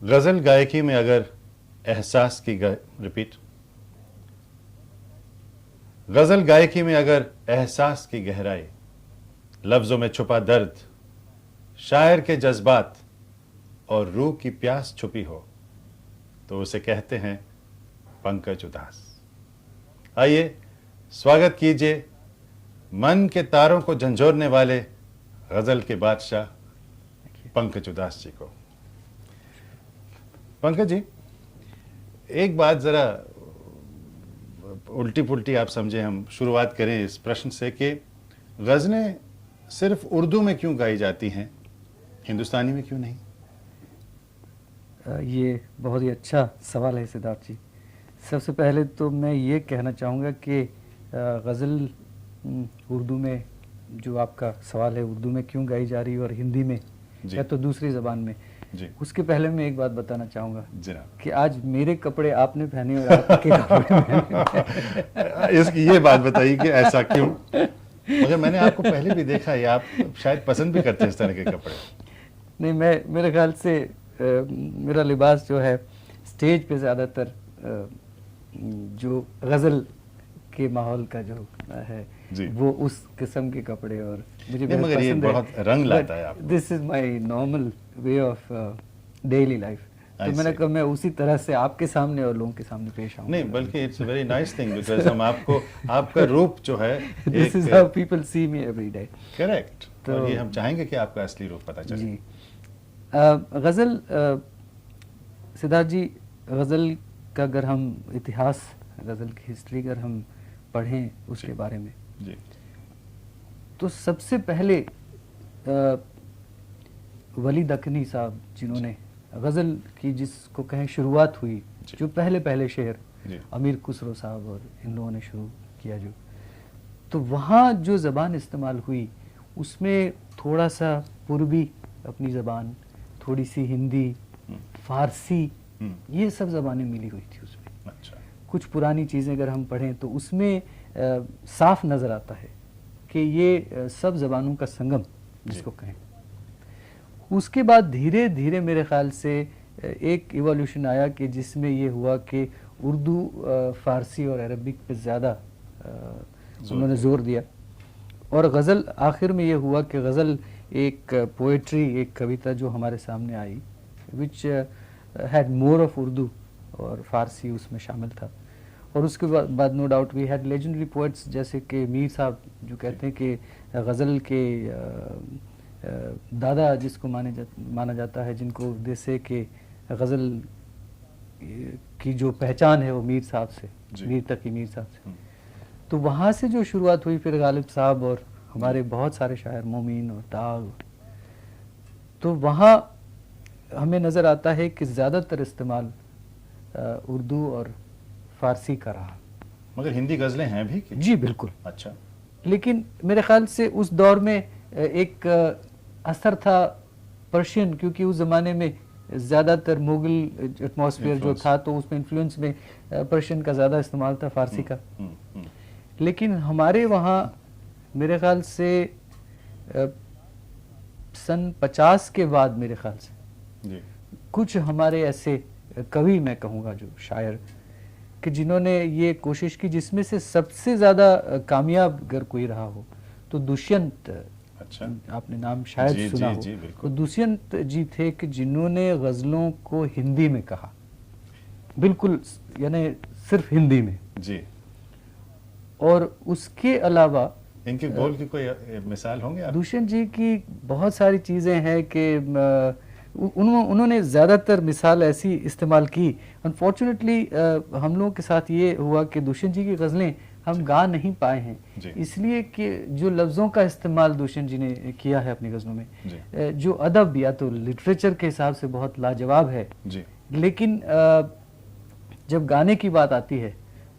गजल गायकी में अगर एहसास की रिपीट गजल गायकी में अगर एहसास की गहराई, लफ्जों में छुपा दर्द, शायर के जज्बात और रूह की प्यास छुपी हो तो उसे कहते हैं पंकज उदास। आइए स्वागत कीजिए मन के तारों को झंझोरने वाले गजल के बादशाह पंकज उदास जी को। पंकज जी, एक बात जरा उल्टी पुल्टी आप समझे, हम शुरुआत करें इस प्रश्न से कि गज़लें सिर्फ उर्दू में क्यों गाई जाती हैं, हिंदुस्तानी में क्यों नहीं? ये बहुत ही अच्छा सवाल है सिद्धार्थ जी। सबसे पहले तो मैं ये कहना चाहूँगा कि गज़ल उर्दू में, जो आपका सवाल है उर्दू में क्यों गाई जा रही है और हिंदी में या तो दूसरी ज़बान में जी। उसके पहले मैं एक बात बताना चाहूँगा कि आज मेरे कपड़े आपने पहने और आपके कपड़े मैंने इसकी ये बात बताइए कि ऐसा क्यों? मगर मैंने आपको पहले भी देखा है, आप शायद पसंद भी करते हैं इस तरह के कपड़े। नहीं, मेरे ख्याल से मेरा लिबास जो है स्टेज पे ज़्यादातर जो गज़ल के माहौल का जो है वो उस किस्म के कपड़े और मुझे मगर ये बहुत रंग लाता है आपको। This is my normal way of daily life. तो मैंने कहा मैं उसी तरह से आपके सामने और लोगों के सामने पेश आऊं। नहीं, बल्कि it's a very nice thing because हम आपको, आपका रूप जो है, this is how people see me every day. Correct. तो ये हम चाहेंगे कि आपका असली रूप पता चले। जी। गज़ल, सिद्धार्थ जी, गज़ल का अगर हम इतिहास, गज़ल की हिस्ट्री अगर हम पढ़ें उसके बारे में जी, तो सबसे पहले वली दक्कनी साहब जिन्होंने गज़ल की जिसको कहें शुरुआत हुई, जो पहले शेर अमीर खुसरो साहब और इन लोगों ने शुरू किया, जो तो वहाँ जो ज़बान इस्तेमाल हुई उसमें थोड़ा सा पूर्वी अपनी ज़बान, थोड़ी सी हिंदी, फारसी, ये सब ज़बानें मिली हुई थी उसमें। अच्छा। कुछ पुरानी चीज़ें अगर हम पढ़ें तो उसमें साफ नज़र आता है कि ये सब ज़बानों का संगम जिसको कहें। उसके बाद धीरे धीरे मेरे ख़्याल से एक इवोल्यूशन आया कि जिसमें ये हुआ कि उर्दू, फ़ारसी और अरबिक पे ज़्यादा उन्होंने ज़ोर दिया और गज़ल आखिर में ये हुआ कि गज़ल एक पोएट्री, एक कविता जो हमारे सामने आई which had more of Urdu और फ़ारसी उसमें शामिल था। और उसके बाद no doubt we had legendary poets जैसे कि मीर साहब, जो कहते हैं कि गज़ल के दादा जिसको माना जाता है, जिनको जैसे कि गज़ल की जो पहचान है वो मीर साहब से, मीर तकी मीर साहब से। तो वहाँ से जो शुरुआत हुई, फिर गालिब साहब और हमारे बहुत सारे शायर, मोमीन और दाग, तो वहाँ हमें नज़र आता है कि ज़्यादातर इस्तेमाल उर्दू और फ़ारसी का रहा। मगर हिंदी गज़लें हैं भी कि? जी बिल्कुल। अच्छा। लेकिन मेरे ख्याल से उस दौर में एक असर था पर्शियन, क्योंकि उस ज़माने में ज़्यादातर मुग़ल एटमॉस्फेयर जो था तो उसमें इन्फ्लुएंस में पर्शियन का ज़्यादा इस्तेमाल था, फ़ारसी का। लेकिन हमारे वहाँ मेरे ख्याल से सन 50 के बाद मेरे ख्याल से कुछ हमारे ऐसे कवि, मैं कहूँगा जो शायर, कि जिन्होंने ये कोशिश की, जिसमें से सबसे ज़्यादा कामयाब अगर कोई रहा हो तो दुष्यंत। अच्छा। आपने नाम शायद सुना हो। तो दुष्यंत जी थे कि जिन्होंने गज़लों को हिंदी में कहा, बिल्कुल, यानी सिर्फ हिंदी में जी। और उसके अलावा इनके बोल की कोई मिसाल होंगे आप? दुष्यंत जी की बहुत सारी चीज़ें हैं कि उन्होंने ज़्यादातर मिसाल ऐसी इस्तेमाल की। अनफॉर्चुनेटली हम लोगों के साथ ये हुआ कि दुष्यंत जी की गज़लें हम गा नहीं पाए हैं, इसलिए कि जो लफ्ज़ों का इस्तेमाल दुष्यंत जी ने किया है अपनी गज़लों में, जो अदब या तो लिटरेचर के हिसाब से बहुत लाजवाब है, लेकिन जब गाने की बात आती है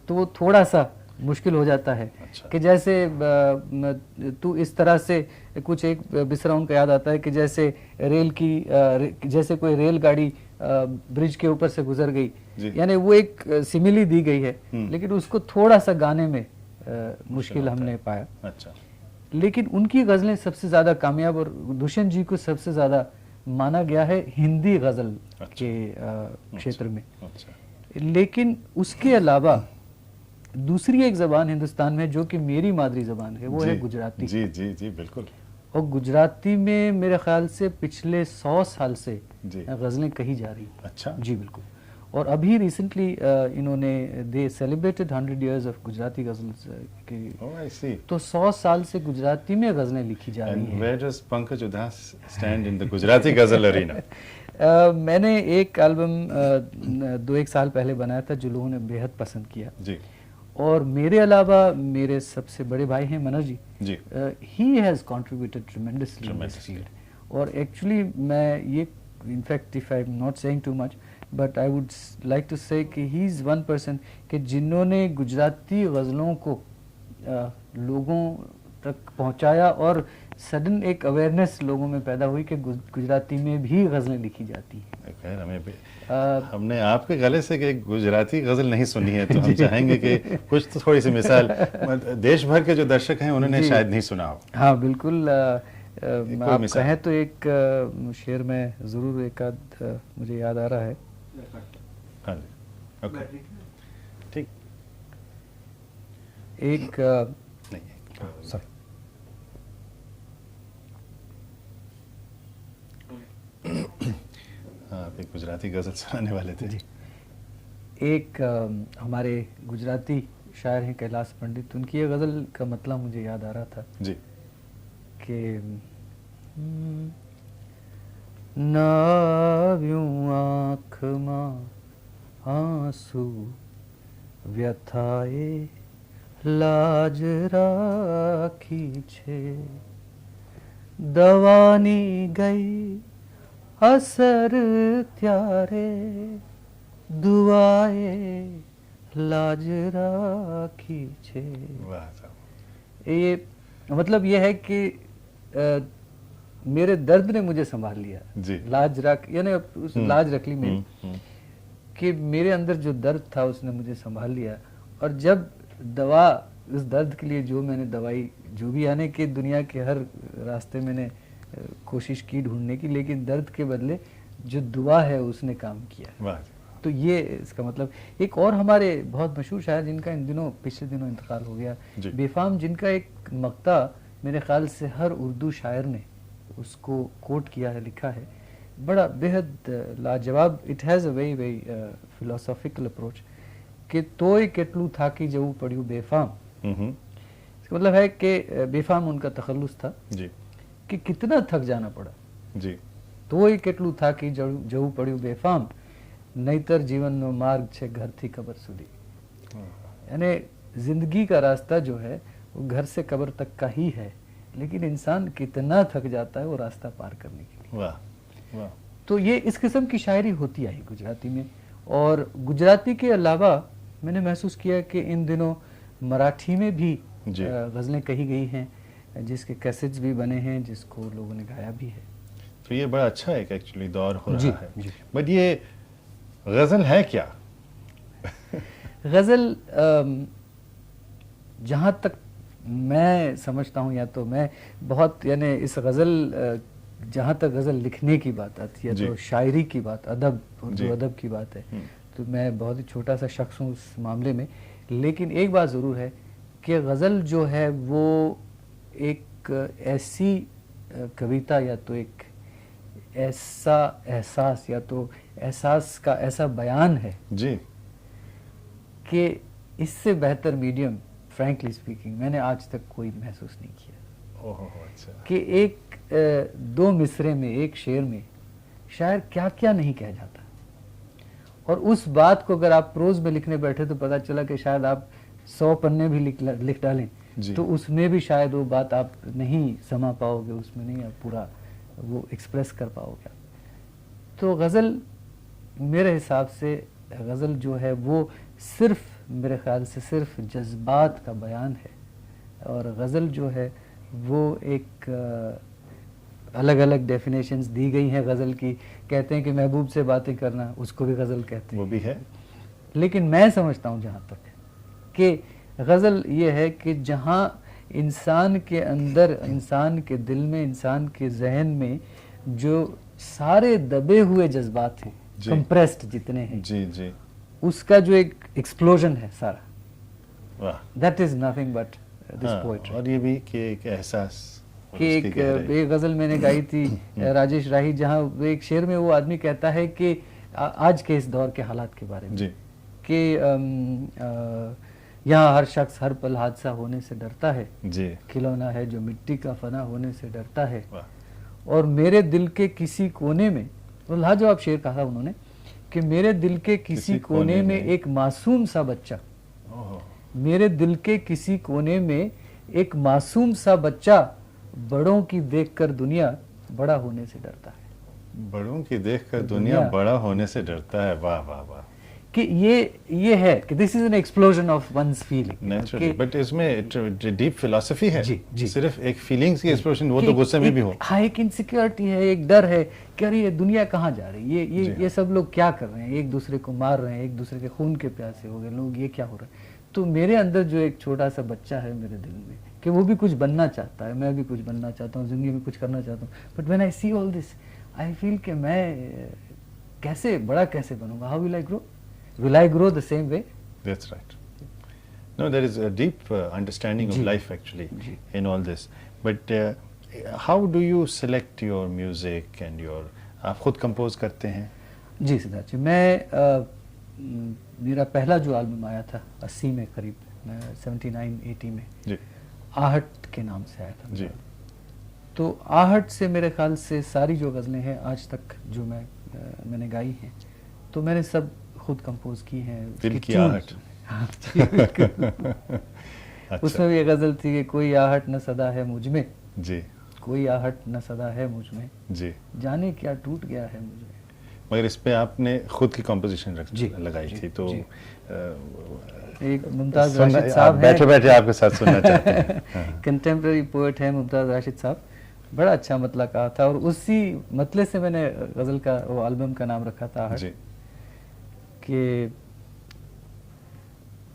तो वो थोड़ा सा मुश्किल हो जाता है। अच्छा। कि जैसे तू इस तरह से कुछ एक बिसरा उनका याद आता है कि जैसे रेल की जैसे कोई रेलगाड़ी ब्रिज के ऊपर से गुजर गई, यानी वो एक सिमिली दी गई है, लेकिन उसको थोड़ा सा गाने में मुश्किल हमने पाया। अच्छा। लेकिन उनकी गज़लें सबसे ज़्यादा कामयाब और दुष्यंत जी को सबसे ज़्यादा माना गया है हिंदी गज़ल अच्छा। के क्षेत्र में। अच्छा। लेकिन उसके अलावा दूसरी एक ज़बान हिंदुस्तान में जो कि मेरी मादरी ज़बान है, वो है गुजराती। जी जी जी बिल्कुल। और गुजराती में मेरे ख्याल से पिछले 100 साल से जी। गज़लें कही जा रही हैं। अच्छा। जी बिल्कुल। और अभी रिसेंटली इन्होंने दे celebrated 100 years of Gujarati ghazals की। ओह आई सी। तो 100 साल से गुजराती में गज़लें लिखी जा रही एंड हैं। Where does Pankaj Udhas stand in the Gujarati ghazal arena? मैंने एक एल्बम 2-1 साल पहले बनाया था जो लोगों ने बेहद पसंद किया। जी और मेरे अलावा मेरे सबसे बड़े भाई हैं मनोज जी, जी। He has contributed tremendously in this field. और एक्चुअली मैं ये, in fact if I am not saying too much, but I would like to say कि ही इज़ वन पर्सन कि जिन्होंने गुजराती गज़लों को लोगों तक पहुंचाया और सडन एक अवेयरनेस लोगों में पैदा हुई कि गुजराती में भी गज़लें लिखी जाती हैं। खैर हमें भी हमने आपके गले से कि गुजराती गजल नहीं सुनी है, तो हम चाहेंगे कि कुछ तो थोड़ी सी मिसाल देश भर के जो दर्शक हैं उन्होंने शायद नहीं सुना हो। हाँ बिल्कुल। आप कहें तो एक शेर में ज़रूर एक आध मुझे याद आ रहा है। हाँ जी ओके ठीक। एक नहीं सॉरी। हाँ आप एक गुजराती गजल सुनाने वाले थे। जी। एक हमारे गुजराती शायर हैं कैलाश पंडित, उनकी ये गज़ल का मतलब मुझे याद आ रहा था जी कि नाव्यूं आँख मां आंसू व्यथाए लाज राखी छे, दवानी गई असर त्यारे दुआए लाज राखी छे। वाह साहब। ये मतलब ये है कि मेरे दर्द ने मुझे संभाल लिया जी। लाज रख, यानी उस लाज रख ली मेरी कि मेरे अंदर जो दर्द था उसने मुझे संभाल लिया। और जब दवा उस दर्द के लिए जो मैंने दवाई जो भी आने के दुनिया के हर रास्ते मैंने कोशिश की ढूंढने की, लेकिन दर्द के बदले जो दुआ है उसने काम किया। वाह। तो ये इसका मतलब। एक और हमारे बहुत मशहूर शायर जिनका इन दिनों पिछले दिनों इंतकाल हो गया, बेफाम, जिनका एक मक्ता मेरे ख्याल से हर उर्दू शायर ने उसको कोट किया है, लिखा है, बड़ा बेहद लाजवाब। It has a very very philosophical approach कि तोय केटलू थाकी जऊ पड़ियो बेफाम। इसका मतलब है कि बेफाम उनका तखल्लुस था जी कि कितना थक जाना पड़ा जी। तोय केटलू थाकी जऊ पड़ियो बेफाम, नहींतर जीवन नो मार्ग छे घर थी कबर सुधी। यानी जिंदगी का रास्ता जो है वो घर से कब्र तक का ही है, लेकिन इंसान कितना थक जाता है वो रास्ता पार करने के लिए। वाह वाह। तो ये इस किस्म की शायरी होती आई गुजराती में। और गुजराती के अलावा मैंने महसूस किया कि इन दिनों मराठी में भी गज़लें कही गई हैं, जिसके कैसेट्स भी बने हैं, जिसको लोगों ने गाया भी है। तो ये बड़ा अच्छा एक एक्चुअली दौर हो जी, रहा है। जी। बट ये गज़ल है क्या? गज़ल जहाँ तक मैं समझता हूँ, या तो मैं बहुत, यानी इस गज़ल जहाँ तक गज़ल लिखने की बात आती है तो शायरी की बात, अदब, उर्दू अदब की बात है, तो मैं बहुत ही छोटा सा शख्स हूँ उस मामले में। लेकिन एक बात ज़रूर है कि गज़ल जो है वो एक ऐसी कविता या तो एक ऐसा एहसास या तो एहसास का ऐसा बयान है जी कि इससे बेहतर मीडियम फ्रैंकली स्पीकिंग मैंने आज तक कोई महसूस नहीं किया। ओहो अच्छा। कि एक दो मिसरे में, एक शेर में शायर क्या क्या नहीं कह जाता, और उस बात को अगर आप प्रोज में लिखने बैठे तो पता चला कि शायद आप 100 पन्ने भी लिख डालें तो उसमें भी शायद वो बात आप नहीं समा पाओगे, उसमें नहीं आप पूरा वो एक्सप्रेस कर पाओगे। तो गज़ल मेरे हिसाब से, गज़ल जो है वो सिर्फ, मेरे ख्याल से सिर्फ जज्बात का बयान है। और गज़ल जो है वो एक अलग अलग डेफिनेशंस दी गई हैं गज़ल की। कहते हैं कि महबूब से बातें करना, उसको भी गज़ल कहते हैं, वो भी है। लेकिन मैं समझता हूँ जहाँ तक कि गज़ल ये है कि जहाँ इंसान के अंदर, इंसान के दिल में, इंसान के जहन में जो सारे दबे हुए जज्बात हैं, जी। कंप्रेस्ड जितने हैं, जी जी, उसका जो एक एक्सप्लोजन है सारा, वाह। That is nothing but this हाँ, पोएट्री। और ये भी कि एक एहसास और कि उसकी गहराई। एक गजल मैंने गाई थी राजेश राही, जहाँ वो एक शेर में वो आदमी कहता है कि आज के इस दौर के हालात के बारे में, जी कि यहाँ हर शख्स हर पल हादसा होने से डरता है, जी, खिलौना है जो मिट्टी का फना होने से डरता है, वाह। और मेरे दिल के किसी कोने में, वो लाजवाब शेर कहा था उन्होंने, कि मेरे दिल के किसी कोने में एक मासूम सा बच्चा, ओह, मेरे दिल के किसी कोने में एक मासूम सा बच्चा बड़ों की देखकर दुनिया बड़ा होने से डरता है। बड़ों की देखकर तो दुनिया दुनिया बड़ा होने से डरता है, वाह वाह वाह। कि ये है कि this is an explosion of one's feeling, naturally, but इसमें डीप फिलॉसफी है। जी, जी। सिर्फ एक फीलिंग्स की एक्सप्लोजन, वो तो गुस्से में भी हो। हाँ, एक इनसिक्योरिटी है, एक डर है कि अरे ये दुनिया कहाँ जा रही है, जी हाँ। ये सब लोग क्या कर रहे हैं, एक दूसरे को मार रहे हैं, एक दूसरे के खून के प्यासे हो गए लोग, ये क्या हो रहा है। तो मेरे अंदर जो एक छोटा सा बच्चा है मेरे दिल में, कि वो भी कुछ बनना चाहता है, मैं भी कुछ बनना चाहता हूँ, जिंदगी में कुछ करना चाहता हूँ, but when I see all this I feel कि मैं कैसे बड़ा कैसे बनूंगा, how will I grow, will I grow the same way? That's right. No, there is a deep understanding of जी, life actually जी। in all this. But how do you select your music and your, आप खुद compose करते हैं? जी सिद्धार्थ जी, मैं मेरा पहला जो एल्बम आया था 80 में करीब, 79-80 में, जी आहट के नाम से आया था जी, तो आहट से मेरे ख्याल से सारी जो गज़लें हैं आज तक जो मैंने गाई हैं, तो मैंने सब खुद कंपोज की हैं। दिल उसकी की आहट। tunes- हाँ जी, बिल्कुल। अच्छा, उसमें भी एक गज़ल थी कि कोई आहट न सदा है मुझ में, जी कोई आहट न सदा है मुझ में, जी। जाने क्या टूट गया है मुझ में। मगर इस पे आपने खुद की कंपोजिशन जी, लगाई जी, थी, तो जी। एक मुमताज़ सुनना, राशिद साहब हैं, बैठे बैठे आपके साथ सुनना चाहते हैं। हाँ। कंटेम्प्रेरी पोएट है मुमताज़ राशिद साहब, बड़ा अच्छा मतला कहा था, और उसी मतले से मैंने गज़ल का वो एल्बम का नाम रखा था आहट, जी कि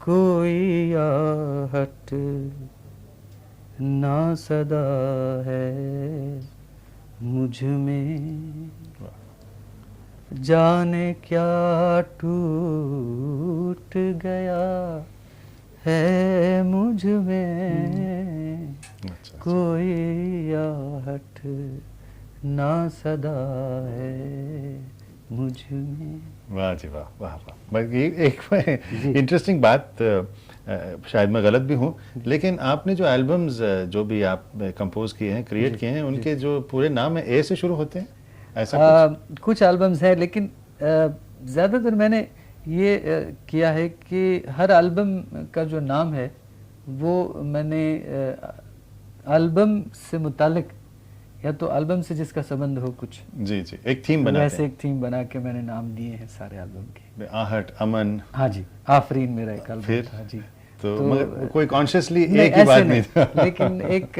कोई आहट ना सदा है मुझ में, जाने क्या टूट गया है मुझ में, अच्छा, कोई आहट ना सदा है मुझ में। वाह जी वाह वाह वाह। बल्कि एक इंटरेस्टिंग बात, शायद मैं गलत भी हूँ, लेकिन आपने जो एल्बम्स जो भी आप कंपोज किए हैं, क्रिएट किए हैं, उनके जो पूरे नाम है ए से शुरू होते हैं, ऐसा कुछ एल्बम्स हैं, लेकिन ज़्यादातर मैंने ये किया है कि हर एल्बम का जो नाम है वो मैंने एल्बम से मुतालिक, या तो एल्बम से जिसका संबंध हो कुछ, जी जी, एक थीम बनाते वैसे एक थीम बना के मैंने नाम दिए हैं सारे एल्बम के। हैं। आहट, अमन, हाँ जी, आफरीन मेरा एक एल्बम फिर था जी। तो मगर कोई कॉन्शियसली नहीं, एक ही ऐसे बात नहीं था। लेकिन एक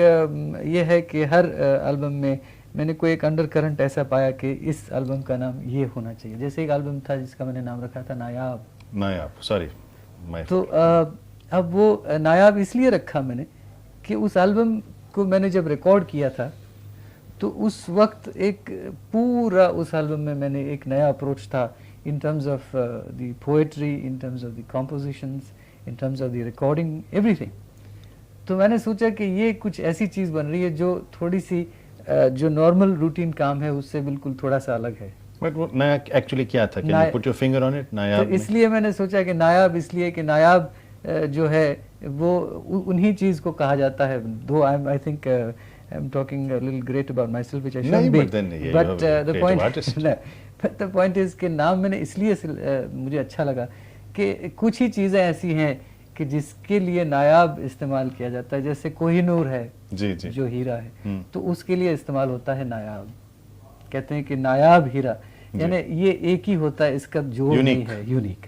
ये है कि हर एल्बम में मैंने कोई एक अंडर करंट ऐसा पाया कि इस एल्बम का नाम ये होना चाहिए। जैसे एक एल्बम था जिसका मैंने नाम रखा था नायाब। नायाब, सॉरी, तो अब वो नायाब इसलिए रखा मैंने कि उस एल्बम को मैंने जब रिकॉर्ड किया था तो उस वक्त एक पूरा उस एल्बम में मैंने एक नया अप्रोच था in terms of the poetry, in terms of the compositions, in terms of the recording, everything. तो मैंने सोचा कि ये कुछ ऐसी चीज़ बन रही है जो थोड़ी सी जो नॉर्मल रूटीन काम है उससे बिल्कुल थोड़ा सा अलग है। बट वो नया एक्चुअली क्या था? Can you put your finger on it? नायाब तो इसलिए मैंने सोचा कि नायाब इसलिए कि नायाब जो है वो उन्हीं चीज़ को कहा जाता है। दो I think I'm talking a little great about myself, which I shouldn't be. But the point is कि नाम मैंने इसलिए मुझे अच्छा लगा कि कुछ ही चीज़ें ऐसी हैं कि जिसके लिए नायाब इस्तेमाल किया जाता है। जैसे कोहिनूर है जी जी, जो हीरा है, तो उसके लिए इस्तेमाल होता है नायाब। कहते हैं कि नायाब हीरा, यानी ये एक ही होता है, इसका जोड़ नहीं है, यूनिक।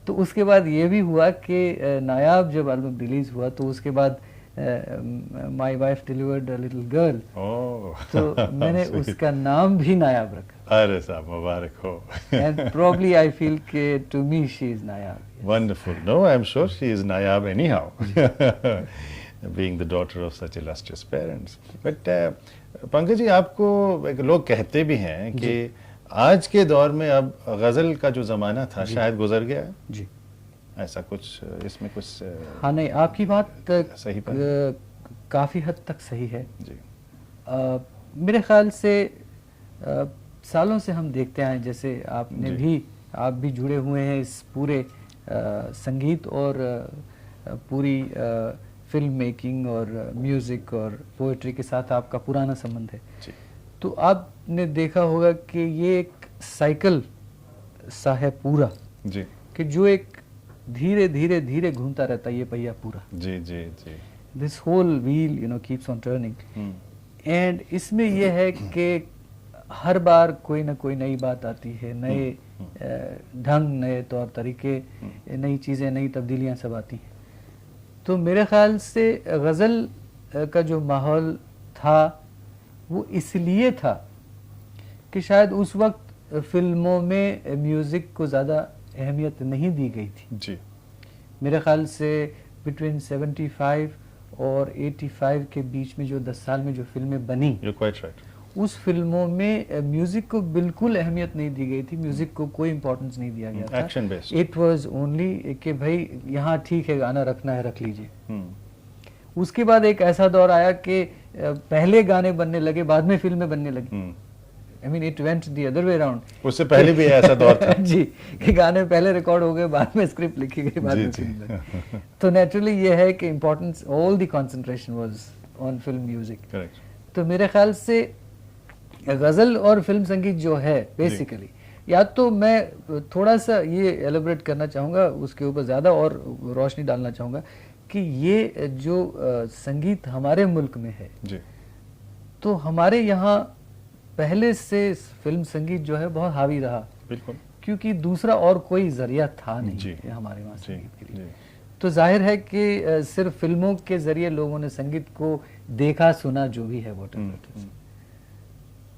तो उसके बाद ये भी हुआ कि नायाब जब एल्बम रिलीज हुआ तो उसके बाद my wife delivered a little girl, तो मैंने उसका नाम भी नायाब रखा। अरे साहब मुबारक हो। एंड प्रोबब्ली आई फील कि टू मी शी इज नायाब। Wonderful. No, I am sure she is नायाब anyhow, being the daughter of such illustrious parents. But Pankaj ji, आपको लोग कहते भी हैं कि आज के दौर में अब गजल का जो जमाना था शायद गुजर गया है। जी, ऐसा कुछ इसमें कुछ हाँ नहीं, आपकी बात सही पर काफ़ी हद तक सही है जी। मेरे ख्याल से सालों से हम देखते आए, जैसे आपने जी। भी, आप भी जुड़े हुए हैं इस पूरे संगीत और पूरी फिल्म मेकिंग और म्यूज़िक और पोएट्री के साथ आपका पुराना संबंध है। जी। तो आपने देखा होगा कि ये एक साइकिल सा है पूरा, जी कि जो एक धीरे धीरे धीरे घूमता रहता है ये पहिया पूरा। जी जी जी। This whole wheel you know keeps on turning. And इसमें यह है कि हर बार कोई ना कोई नई बात आती है, नए ढंग, नए तौर तरीके, नई चीज़ें, नई तब्दीलियां सब आती हैं। तो मेरे ख्याल से गज़ल का जो माहौल था वो इसलिए था कि शायद उस वक्त फिल्मों में म्यूज़िक को ज़्यादा अहमियत नहीं दी गई थी। जी। मेरे ख्याल से बिटवीन 75 और 85 के बीच में जो 10 साल में जो फिल्में बनी, You're quite right. उस फिल्मों में म्यूजिक को बिल्कुल अहमियत नहीं दी गई थी, म्यूजिक को कोई इंपॉर्टेंस नहीं दिया गया था। Action based. It was only कि भाई यहाँ ठीक है, गाना रखना है रख लीजिए। उसके बाद एक ऐसा दौर आया कि पहले गाने बनने लगे, बाद में फिल्में बनने लगी। I mean it went the other way around. उससे पहले भी ऐसा दौर था जी, कि गाने पहले रिकॉर्ड हो गए, बाद में स्क्रिप्ट लिखी गई, बाद में फिल्म बनी। तो नेचुरली ये है कि importance, all the concentration was on film music. Correct. तो मेरे ख्याल से गज़ल और फिल्म संगीत जो है बेसिकली, या तो मैं थोड़ा सा ये एलिब्रेट करना चाहूँगा, उसके ऊपर ज़्यादा और रोशनी डालना चाहूँगा कि ये जो संगीत हमारे मुल्क में है जी। तो हमारे यहाँ पहले से फिल्म संगीत जो है बहुत हावी रहा, बिल्कुल, क्योंकि दूसरा और कोई जरिया था नहीं हमारे वहाँ संगीत के लिए। तो जाहिर है कि सिर्फ फिल्मों के जरिए लोगों ने संगीत को देखा, सुना, जो भी है वो।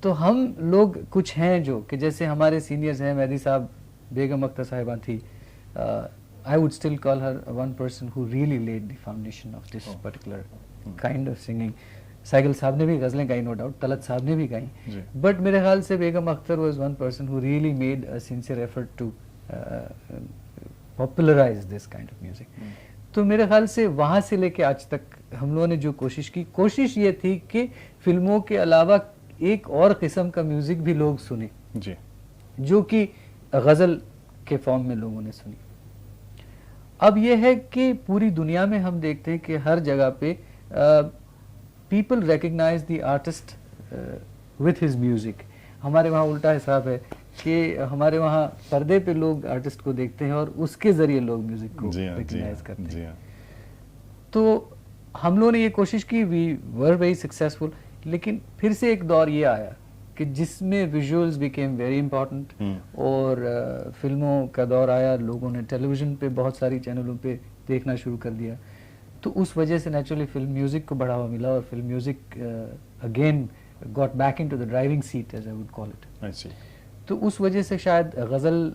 तो हम लोग कुछ हैं जो कि जैसे हमारे सीनियर्स हैं, मेहदी साहब, बेगम अख्तर साहिबा थी, I would still call her one person who really laid the foundation of this particular kind of singing. Cycle साहब ने भी गज़लें गाई, नो डाउट, तलत साहब ने भी गाई, बट मेरे ख्याल से बेगम Akhtar was one person who really made a sincere effort to popularize this kind of music. तो मेरे ख्याल से वहाँ से लेके आज तक हम लोगों ने जो कोशिश की, कोशिश ये थी कि फिल्मों के अलावा एक और किस्म का म्यूज़िक भी लोग सुने जी, जो कि गज़ल के फॉर्म में लोगों ने सुनी। अब यह है कि पूरी दुनिया में हम देखते हैं कि हर जगह पे people recognise the artist with his music. हमारे वहाँ उल्टा हिसाब है कि हमारे वहाँ पर्दे पे लोग आर्टिस्ट को देखते हैं और उसके जरिए लोग म्यूजिक को रिकग्नाइज करते हैं। तो हम लोगों ने ये कोशिश की, वी वर वेरी सक्सेसफुल, लेकिन फिर से एक दौर ये आया कि जिसमें विजुअल्स बिकेम वेरी इंपॉर्टेंट और फिल्मों का दौर आया, लोगों ने टेलीविज़न पे बहुत सारी चैनलों पे देखना शुरू कर दिया। तो उस वजह से नेचुरली फिल्म म्यूज़िक को बढ़ावा मिला और film music again got back into the driving seat, as I would call it. तो उस वजह से शायद गज़ल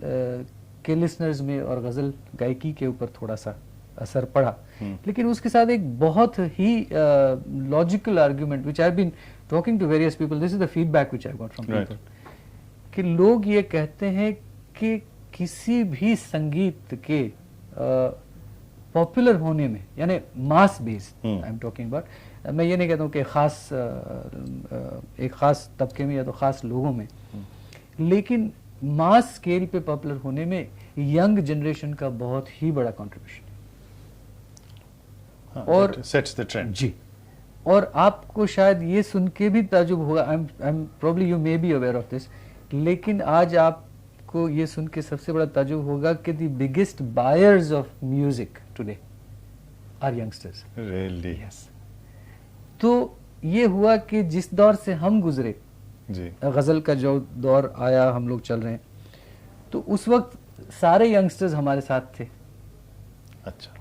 के लिसनर्स में और गज़ल गायकी के ऊपर थोड़ा सा असर पड़ा। लेकिन उसके साथ एक बहुत ही logical argument which I have been talking to various people, this is the feedback which I got from people, कि लोग ये कहते हैं कि किसी भी संगीत के पॉपुलर होने में, यानी मास based I am talking about, मैं ये नहीं कहता हूँ कि एक खास तबके में या तो खास लोगों में, लेकिन मास स्केल पे पॉपुलर होने में यंग जनरेशन का बहुत ही बड़ा कंट्रीब्यूशन है। और सेट्स द ट्रेंड जी, और आपको शायद ये सुन के भी ताजुब होगा, I am probably you may be aware of this, लेकिन आज आपको ये सुन के सबसे बड़ा ताजुब होगा कि the biggest buyers of music today are youngsters. Really? Yes. तो ये हुआ कि जिस दौर से हम गुजरे, गज़ल का जो दौर आया, हम लोग चल रहे हैं, तो उस वक्त सारे यंगस्टर्स हमारे साथ थे। अच्छा।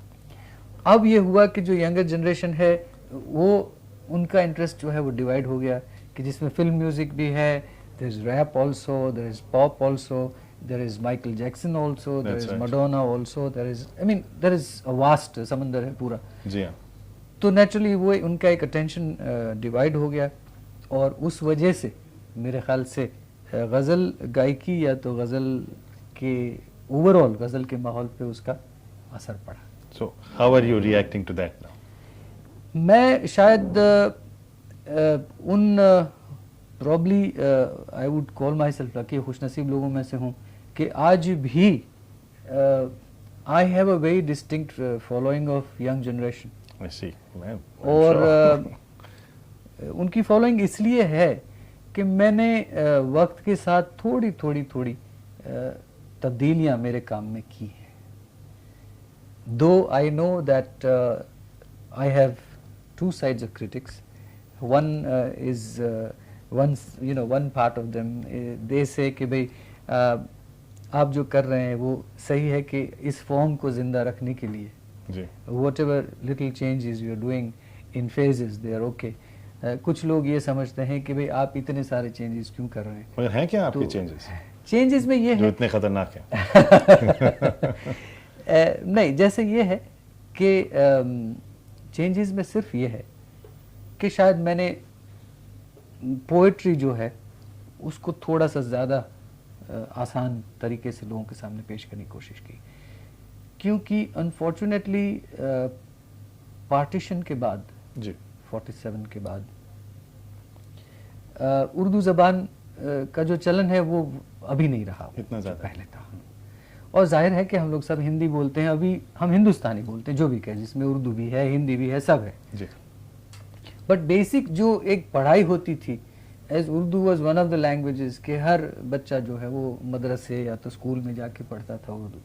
अब ये हुआ कि जो यंगर जनरेशन है वो, उनका इंटरेस्ट जो है वो डिवाइड हो गया, कि जिसमें फिल्म म्यूजिक भी है, there is rap also, there is pop also, there is Michael Jackson also, there is Madonna also, there is, I mean there is a vast समंदर है पूरा। जी हाँ। तो नेचुरली वो उनका एक अटेंशन डिवाइड हो गया। और उस वजह से मेरे ख्याल से गज़ल गायकी या तो गज़ल के ओवरऑल गज़ल के माहौल पे उसका असर पड़ा। So how are you reacting to that now? मैं शायद उन probably I would call myself lucky, खुशनसीब लोगों में से हूँ कि आज भी I have a very distinct following of young generation. I see. Man, I'm और sure. उनकी फॉलोइंग इसलिए है कि मैंने वक्त के साथ थोड़ी थोड़ी थोड़ी तब्दीलियाँ मेरे काम में की हैं। दो I know that I have two sides of critics. One is one part of them they say कि भाई आप जो कर रहे हैं वो सही है कि इस फॉर्म को जिंदा रखने के लिए जी. whatever little changes you are doing in phases they are okay. कुछ लोग ये समझते हैं कि भाई आप इतने सारे चेंजेस क्यों कर रहे हैं। मगर हैं क्या आपके तो चेंजेस चेंजेस में ये जो है इतने खतरनाक हैं? नहीं, जैसे ये है कि चेंजेस में सिर्फ ये है कि शायद मैंने पोएट्री जो है उसको थोड़ा सा ज़्यादा आसान तरीके से लोगों के सामने पेश करने की कोशिश की, क्योंकि अनफॉर्चुनेटली पार्टीशन के बाद जी. 47 के बाद उर्दू ज़बान का जो चलन है वो अभी नहीं रहा इतना जो ज़्यादा पहले था। और जाहिर है कि हम लोग सब हिंदी बोलते हैं, अभी हम हिंदुस्तानी बोलते हैं जो भी कहे, जिसमें उर्दू भी है, हिंदी भी है, सब है। जी. बट बेसिक जो एक पढ़ाई होती थी, as Urdu was one of the languages के हर बच्चा जो है वो मदरसे या तो स्कूल में जाके पढ़ता था उर्दू,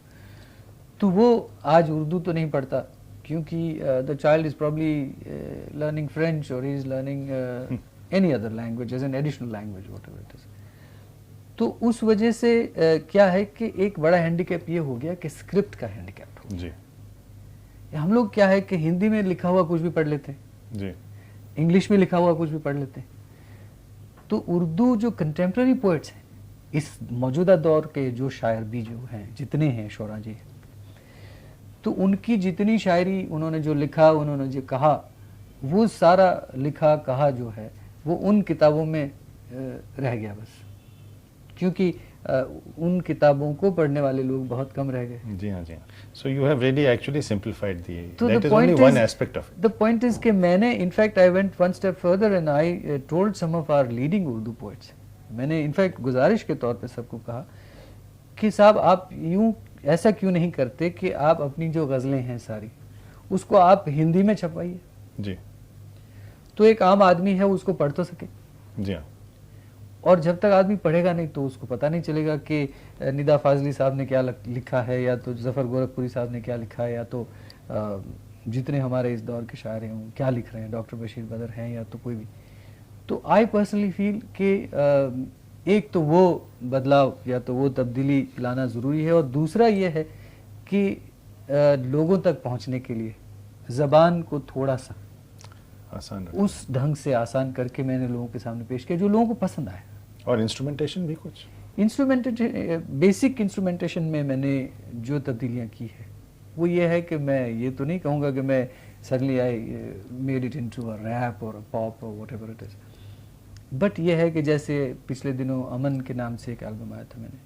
तो वो आज उर्दू तो नहीं पढ़ता क्योंकि the child is probably learning French और he is learning any other language as an additional language whatever it is. तो उस वजह से क्या है कि एक बड़ा हैंडीकैप ये हो गया कि स्क्रिप्ट का हैंडीकैप हो जी. हम लोग क्या है कि हिंदी में लिखा हुआ कुछ भी पढ़ लेते हैं, जी. इंग्लिश में लिखा हुआ कुछ भी पढ़ लेते हैं। तो उर्दू जो कंटेम्प्रेरी पोइट्स हैं, इस मौजूदा दौर के जो शायर भी जो हैं, जितने हैं शोरा जी, तो उनकी जितनी शायरी उन्होंने जो लिखा, उन्होंने जो कहा, वो सारा लिखा कहा जो है वो उन किताबों में रह गया बस, क्योंकि उन किताबों को पढ़ने वाले लोग बहुत कम रह गए। जी हाँ, जी हाँ. So you have really actually simplified So that the is only point one is- aspect of it. The point is कि मैंने in fact I went one step further and I told some of our leading Urdu poets, मैंने in fact गुजारिश के तौर पे सबको कहा कि साहब आप यूं ऐसा क्यों नहीं करते कि आप अपनी जो गज़लें हैं सारी उसको आप हिंदी में छपवाइए, जी. तो एक आम आदमी है उसको पढ़ तो सके। जी हाँ. और जब तक आदमी पढ़ेगा नहीं तो उसको पता नहीं चलेगा कि निदा फाजली साहब ने क्या लिखा है, या तो जफ़र गोरखपुरी साहब ने क्या लिखा है, या तो जितने हमारे इस दौर के शायर हैं वो क्या लिख रहे हैं, डॉक्टर बशीर बदर हैं या तो कोई भी। तो आई पर्सनली फील कि एक तो वो बदलाव या तो वो तब्दीली लाना ज़रूरी है, और दूसरा ये है कि लोगों तक पहुंचने के लिए ज़बान को थोड़ा सा आसान रखा. उस ढंग से आसान करके मैंने लोगों के सामने पेश किया जो लोगों को पसंद आया। और इंस्ट्रूमेंटेशन भी कुछ इंस्ट्रूमेंटेशन, बेसिक इंस्ट्रूमेंटेशन में मैंने जो तब्दीलियाँ की है वो ये है कि मैं ये तो नहीं कहूँगा कि मैं suddenly I made it into a rap और पॉप और व्हाटएवर इट इज़, बट ये है कि जैसे पिछले दिनों अमन के नाम से एक एल्बम आया था मैंने,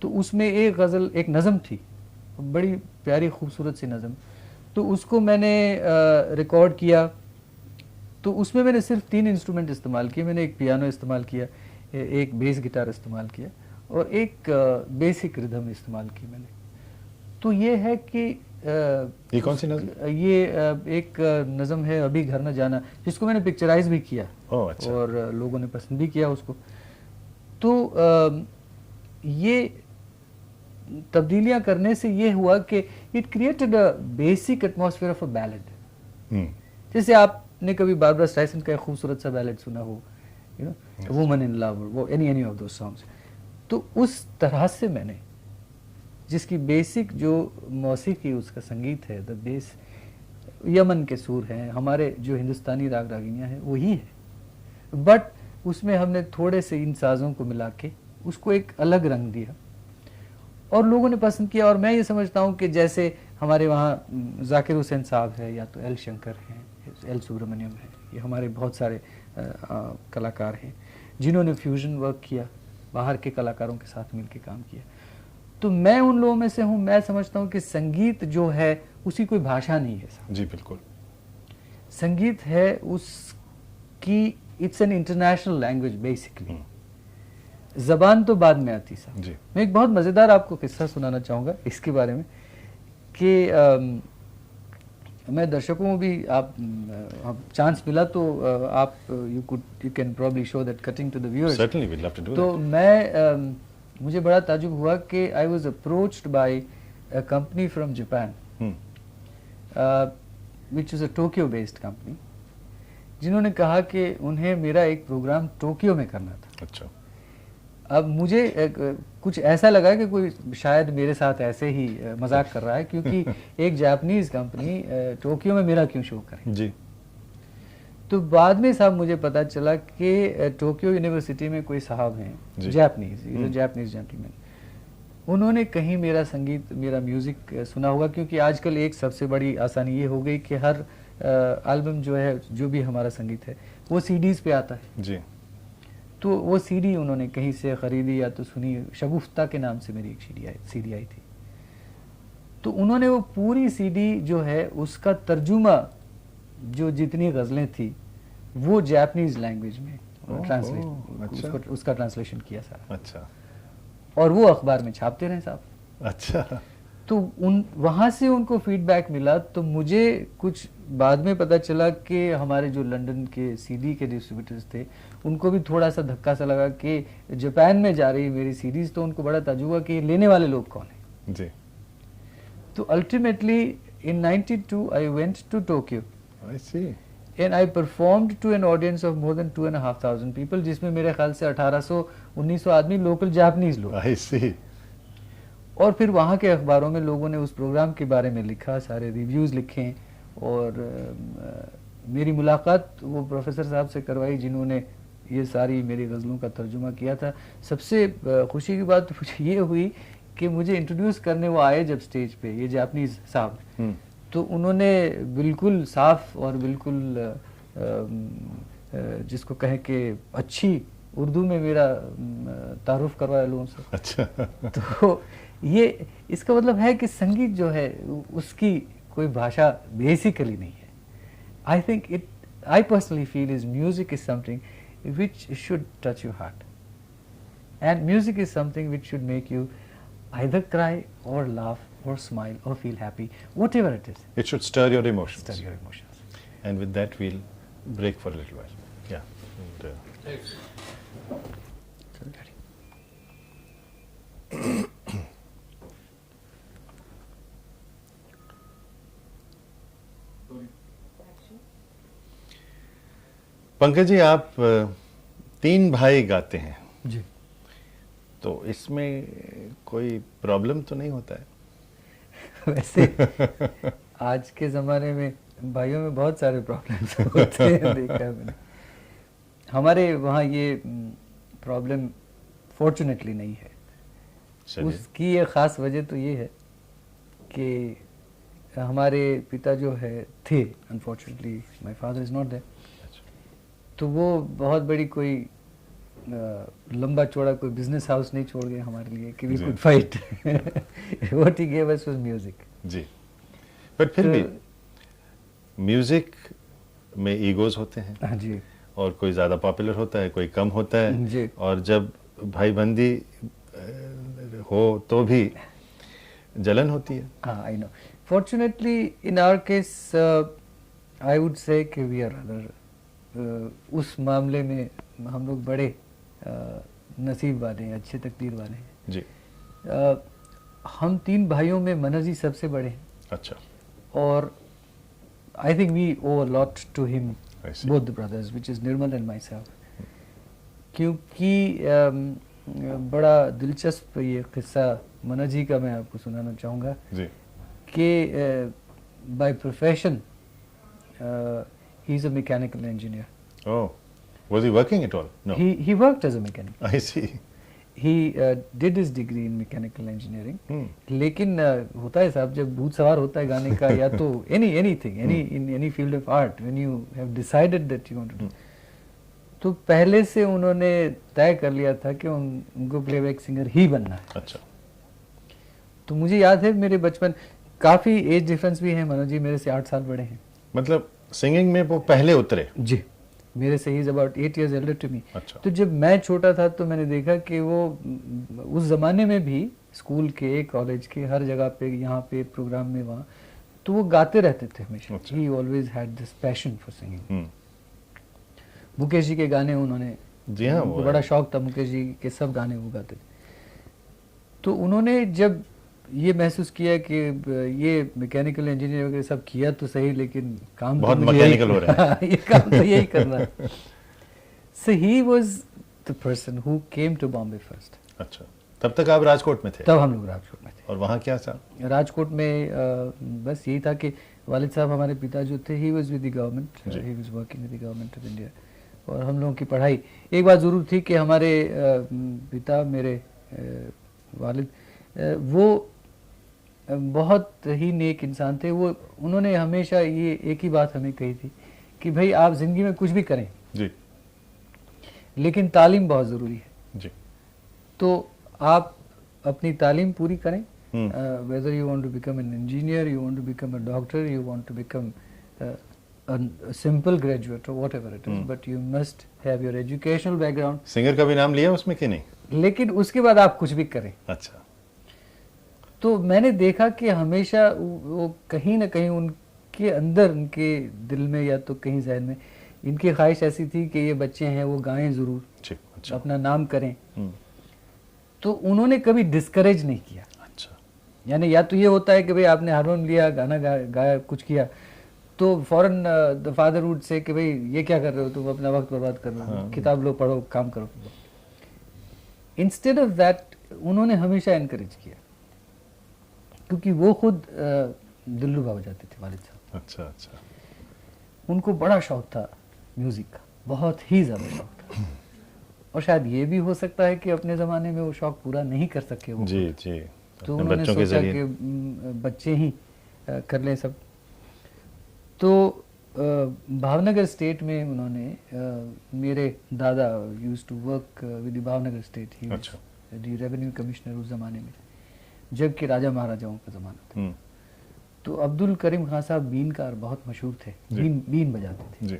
तो उसमें एक गज़ल, एक नज़म थी, बड़ी प्यारी खूबसूरत सी नज़म, तो उसको मैंने रिकॉर्ड किया। तो उसमें मैंने सिर्फ 3 इंस्ट्रूमेंट इस्तेमाल किए, मैंने एक पियानो इस्तेमाल किया, एक बेस गिटार इस्तेमाल किया और एक बेसिक रिदम इस्तेमाल की मैंने। तो ये है कि ये कौन सी नज़म? ये एक नज़म है अभी घर न जाना, जिसको मैंने पिक्चराइज भी किया। ओह अच्छा। और लोगों ने पसंद भी किया उसको। तो ये तब्दीलियां करने से ये हुआ कि it created a basic atmosphere of a ballad. जैसे आपने कभी बारबरा स्ट्राइसन का एक खूबसूरत सा बैलेड सुना हो, you know, woman in love, वो एनी ऑफ दोस सॉन्ग्स, तो उस तरह से मैंने, जिसकी बेसिक जो मौसीकी उसका संगीत है, द बेस यमन के सुर हैं, हमारे जो हिंदुस्तानी राग रागिनियाँ हैं वही है, बट उसमें हमने थोड़े से इन साज़ों को मिला के उसको एक अलग रंग दिया और लोगों ने पसंद किया। और मैं ये समझता हूँ कि जैसे हमारे वहाँ जाकिर हुसैन साहब है, या तो एल शंकर हैं, एल सुब्रमण्यम है, ये हमारे बहुत सारे कलाकार हैं जिन्होंने फ्यूजन वर्क किया, बाहर के कलाकारों के साथ मिलकर काम किया। तो मैं उन लोगों में से हूँ। मैं समझता हूँ कि संगीत जो है उसकी कोई भाषा नहीं है साहब। जी बिल्कुल। संगीत है उसकी, it's an international language basically. जबान तो बाद में आती साहब। मैं एक बहुत मज़ेदार आपको किस्सा सुनाना चाहूँगा इसके बारे में कि मैं दर्शकों को भी आप चांस मिला तो आप you can probably show that cutting to the viewers. Certainly we love to do तो मैं मुझे बड़ा ताजुब हुआ कि I was approached by a company from Japan which is a Tokyo based company, जिन्होंने कहा कि उन्हें मेरा एक प्रोग्राम टोक्यो में करना था। अच्छा। अब मुझे कुछ ऐसा लगा कि कोई शायद मेरे साथ ऐसे ही मजाक कर रहा है, क्योंकि एक जापानीज कंपनी टोक्यो में मेरा क्यों शो करे जी। तो बाद में साहब मुझे पता चला कि टोक्यो यूनिवर्सिटी में कोई साहब हैं जापानीज जेंटलमैन, उन्होंने कहीं मेरा संगीत, मेरा म्यूज़िक सुना होगा, क्योंकि आजकल एक सबसे बड़ी आसानी ये हो गई कि हर एल्बम जो है, जो भी हमारा संगीत है वो सीडीज़ पे आता है जी। तो वो सीडी उन्होंने कहीं से ख़रीदी या तो सुनी। शगुफ्ता के नाम से मेरी एक सीडी आई थी, तो उन्होंने वो पूरी सीडी जो है उसका तर्जुमा, जो जितनी गज़लें थी वो जापानीज़ लैंग्वेज में ट्रांसलेट, उसका ट्रांसलेशन किया सारा। अच्छा। और वो अखबार में छापते रहे साहब। अच्छा। तो वहाँ से उनको फीडबैक मिला। तो मुझे कुछ बाद में पता चला कि हमारे जो लंदन के सीडी के डिस्ट्रीब्यूटर्स थे उनको भी थोड़ा सा धक्का सा लगा कि जापान में जा रही मेरी सीरीज, तो उनको बड़ा ताज्जुब हुआ कि लेने वाले लोग कौन हैं जी। तो ultimately in 92 I went to Tokyo and I performed to an audience of more than 2,500 people, जिसमें मेरे ख्याल से 1800-1900 आदमी लोकल जापानीज लोग। आई सी। और फिर वहाँ के अखबारों में लोगों ने उस प्रोग्राम के बारे में लिखा, सारे रिव्यूज़ लिखे, और मेरी मुलाकात वो प्रोफेसर साहब से करवाई जिन्होंने ये सारी मेरी गज़लों का तर्जुमा किया था। सबसे खुशी की बात तो मुझे ये हुई कि मुझे इंट्रोड्यूस करने वो आए जब स्टेज पे, ये जापानीज़ साहब, तो उन्होंने बिल्कुल साफ और बिल्कुल जिसको कहें कि अच्छी उर्दू में मेरा तारुफ करवाया लोगों से। अच्छा। तो ये इसका मतलब है कि संगीत जो है उसकी कोई भाषा बेसिकली नहीं है। I think it, I personally feel is music is something which should touch your heart, and music is something which should make you either cry or laugh or smile or feel happy, whatever it is. It should stir your emotions. Stir your emotions. And with that we'll break for a little while. Yeah. And, Pankaj ji, आप 3 भाई गाते हैं जी, तो इसमें कोई problem तो नहीं होता है? वैसे आज के ज़माने में भाइयों में बहुत सारे प्रॉब्लम्स होते हैं, देखा है मैंने। हमारे वहाँ ये प्रॉब्लम फॉर्चुनेटली नहीं है। उसकी एक ख़ास वजह तो ये है कि हमारे पिता जो है थे, unfortunately my father is not there, तो वो बहुत बड़ी कोई लंबा चौड़ा कोई बिजनेस हाउस नहीं छोड़ गए हमारे लिए कि we could fight. What he gave us was music. जी। पर फिर भी म्यूजिक में ईगोज होते हैं। हाँ जी। और कोई ज़्यादा पॉपुलर होता है, कोई कम होता है जी। और जब भाईबंदी हो तो भी जलन होती है। हाँ, I know. Fortunately in our case I would say कि वी आर अदर, उस मामले में हम लोग बड़े नसीब वाले हैं, अच्छे तकदीर वाले हैं जी। हम 3 भाइयों में मनर जी सबसे बड़े हैं। अच्छा। और I think we owe a lot to him, both the brothers, which is Nirmal and myself. क्योंकि बड़ा दिलचस्प ये किस्सा मनर जी का मैं आपको सुनाना चाहूँगा कि by profession he is a mechanical engineer. Oh, was he working at all? No. He worked as a mechanic. I see. He did his degree in mechanical engineering. लेकिन होता है साहब, जब भूत सवार होता है गाने का या तो anything, in any field of art, when you have decided that you want to do, तो पहले से उन्होंने तय कर लिया था कि उनको प्लेबैक सिंगर ही बनना है। अच्छा। तो मुझे याद है मेरे बचपन, काफ़ी एज डिफरेंस भी है, मनोज जी मेरे से 8 साल बड़े हैं। मतलब सिंगिंग में वो पहले उतरे? जी, मेरे से he is about 8 years elder to me। अच्छा। तो जब मैं छोटा था तो मैंने देखा कि वो उस ज़माने में भी स्कूल के, कॉलेज के, हर जगह पे, यहाँ पे प्रोग्राम में, वहाँ, तो वो गाते रहते थे हमेशा। अच्छा। He always had this passion for singing. Mukesh ji के गाने उन्होंने, जी हाँ, उनको बड़ा शौक था, मुकेश जी के सब गाने वो गाते थे। तो उन्होंने जब ये महसूस किया कि ये मैकेनिकल इंजीनियर वगैरह सब किया तो सही, लेकिन काम बहुत तो मुझे मैकेनिकल हो रहा है। ये काम तो यही करना है। So he was the person who came to Bombay first। अच्छा, तब तक आप राजकोट में थे? तब हम लोग राजकोट में थे। और वहाँ क्या था? राजकोट में बस यही था कि वालिद साहब हमारे पिता जो थे, he was with the government, he was working with the government of India. और हम लोगों की पढ़ाई, एक बात ज़रूर थी कि हमारे पिता, मेरे वालिद, वो बहुत ही नेक इंसान थे। वो, उन्होंने हमेशा ये एक ही बात हमें कही थी कि भाई आप ज़िंदगी में कुछ भी करें जी, लेकिन तालीम बहुत ज़रूरी है। जी। तो आप अपनी तालीम पूरी करें, whether you want to become an engineer, you want to become a doctor, you want to become a simple graduate or whatever it is, but you must have your educational background। Singer का भी नाम लिया उसमें कि नहीं? लेकिन उसके बाद आप कुछ भी करें। अच्छा। तो मैंने देखा कि हमेशा वो कहीं ना कहीं उनके अंदर, उनके दिल में या तो कहीं जहन में, इनकी ख्वाहिश ऐसी थी कि ये बच्चे हैं वो गाएं ज़रूर, अच्छा। अपना नाम करें। तो उन्होंने कभी डिस्करेज नहीं किया। अच्छा। यानी या तो ये होता है कि भाई आपने हारमोनियम लिया, गाना गाया, कुछ किया, तो फौरन द फादर वुड से कि भाई ये क्या कर रहे हो तुम, अपना वक्त बर्बाद कर रहे हो, किताब लो, पढ़ो, काम करो। इंस्टेड ऑफ दैट उन्होंने हमेशा इनकरेज किया, क्योंकि वो खुद दिलरुबा हो जाते थे वालिद साहब। अच्छा। अच्छा। उनको बड़ा शौक था म्यूज़िक का, बहुत ही ज़्यादा शौक था। और शायद ये भी हो सकता है कि अपने ज़माने में वो शौक पूरा नहीं कर सके वो। जी, जी। तो उन्होंने सोचा कि बच्चे ही कर लें सब। तो भावनगर स्टेट में उन्होंने, मेरे दादा used to work with the Bhavnagar state, he was the revenue commissioner उस ज़माने में, जबकि राजा महाराजाओं का ज़माना था। तो अब्दुल करीम खान साहब बीनकार बहुत मशहूर थे, बीन बजाते थे जी।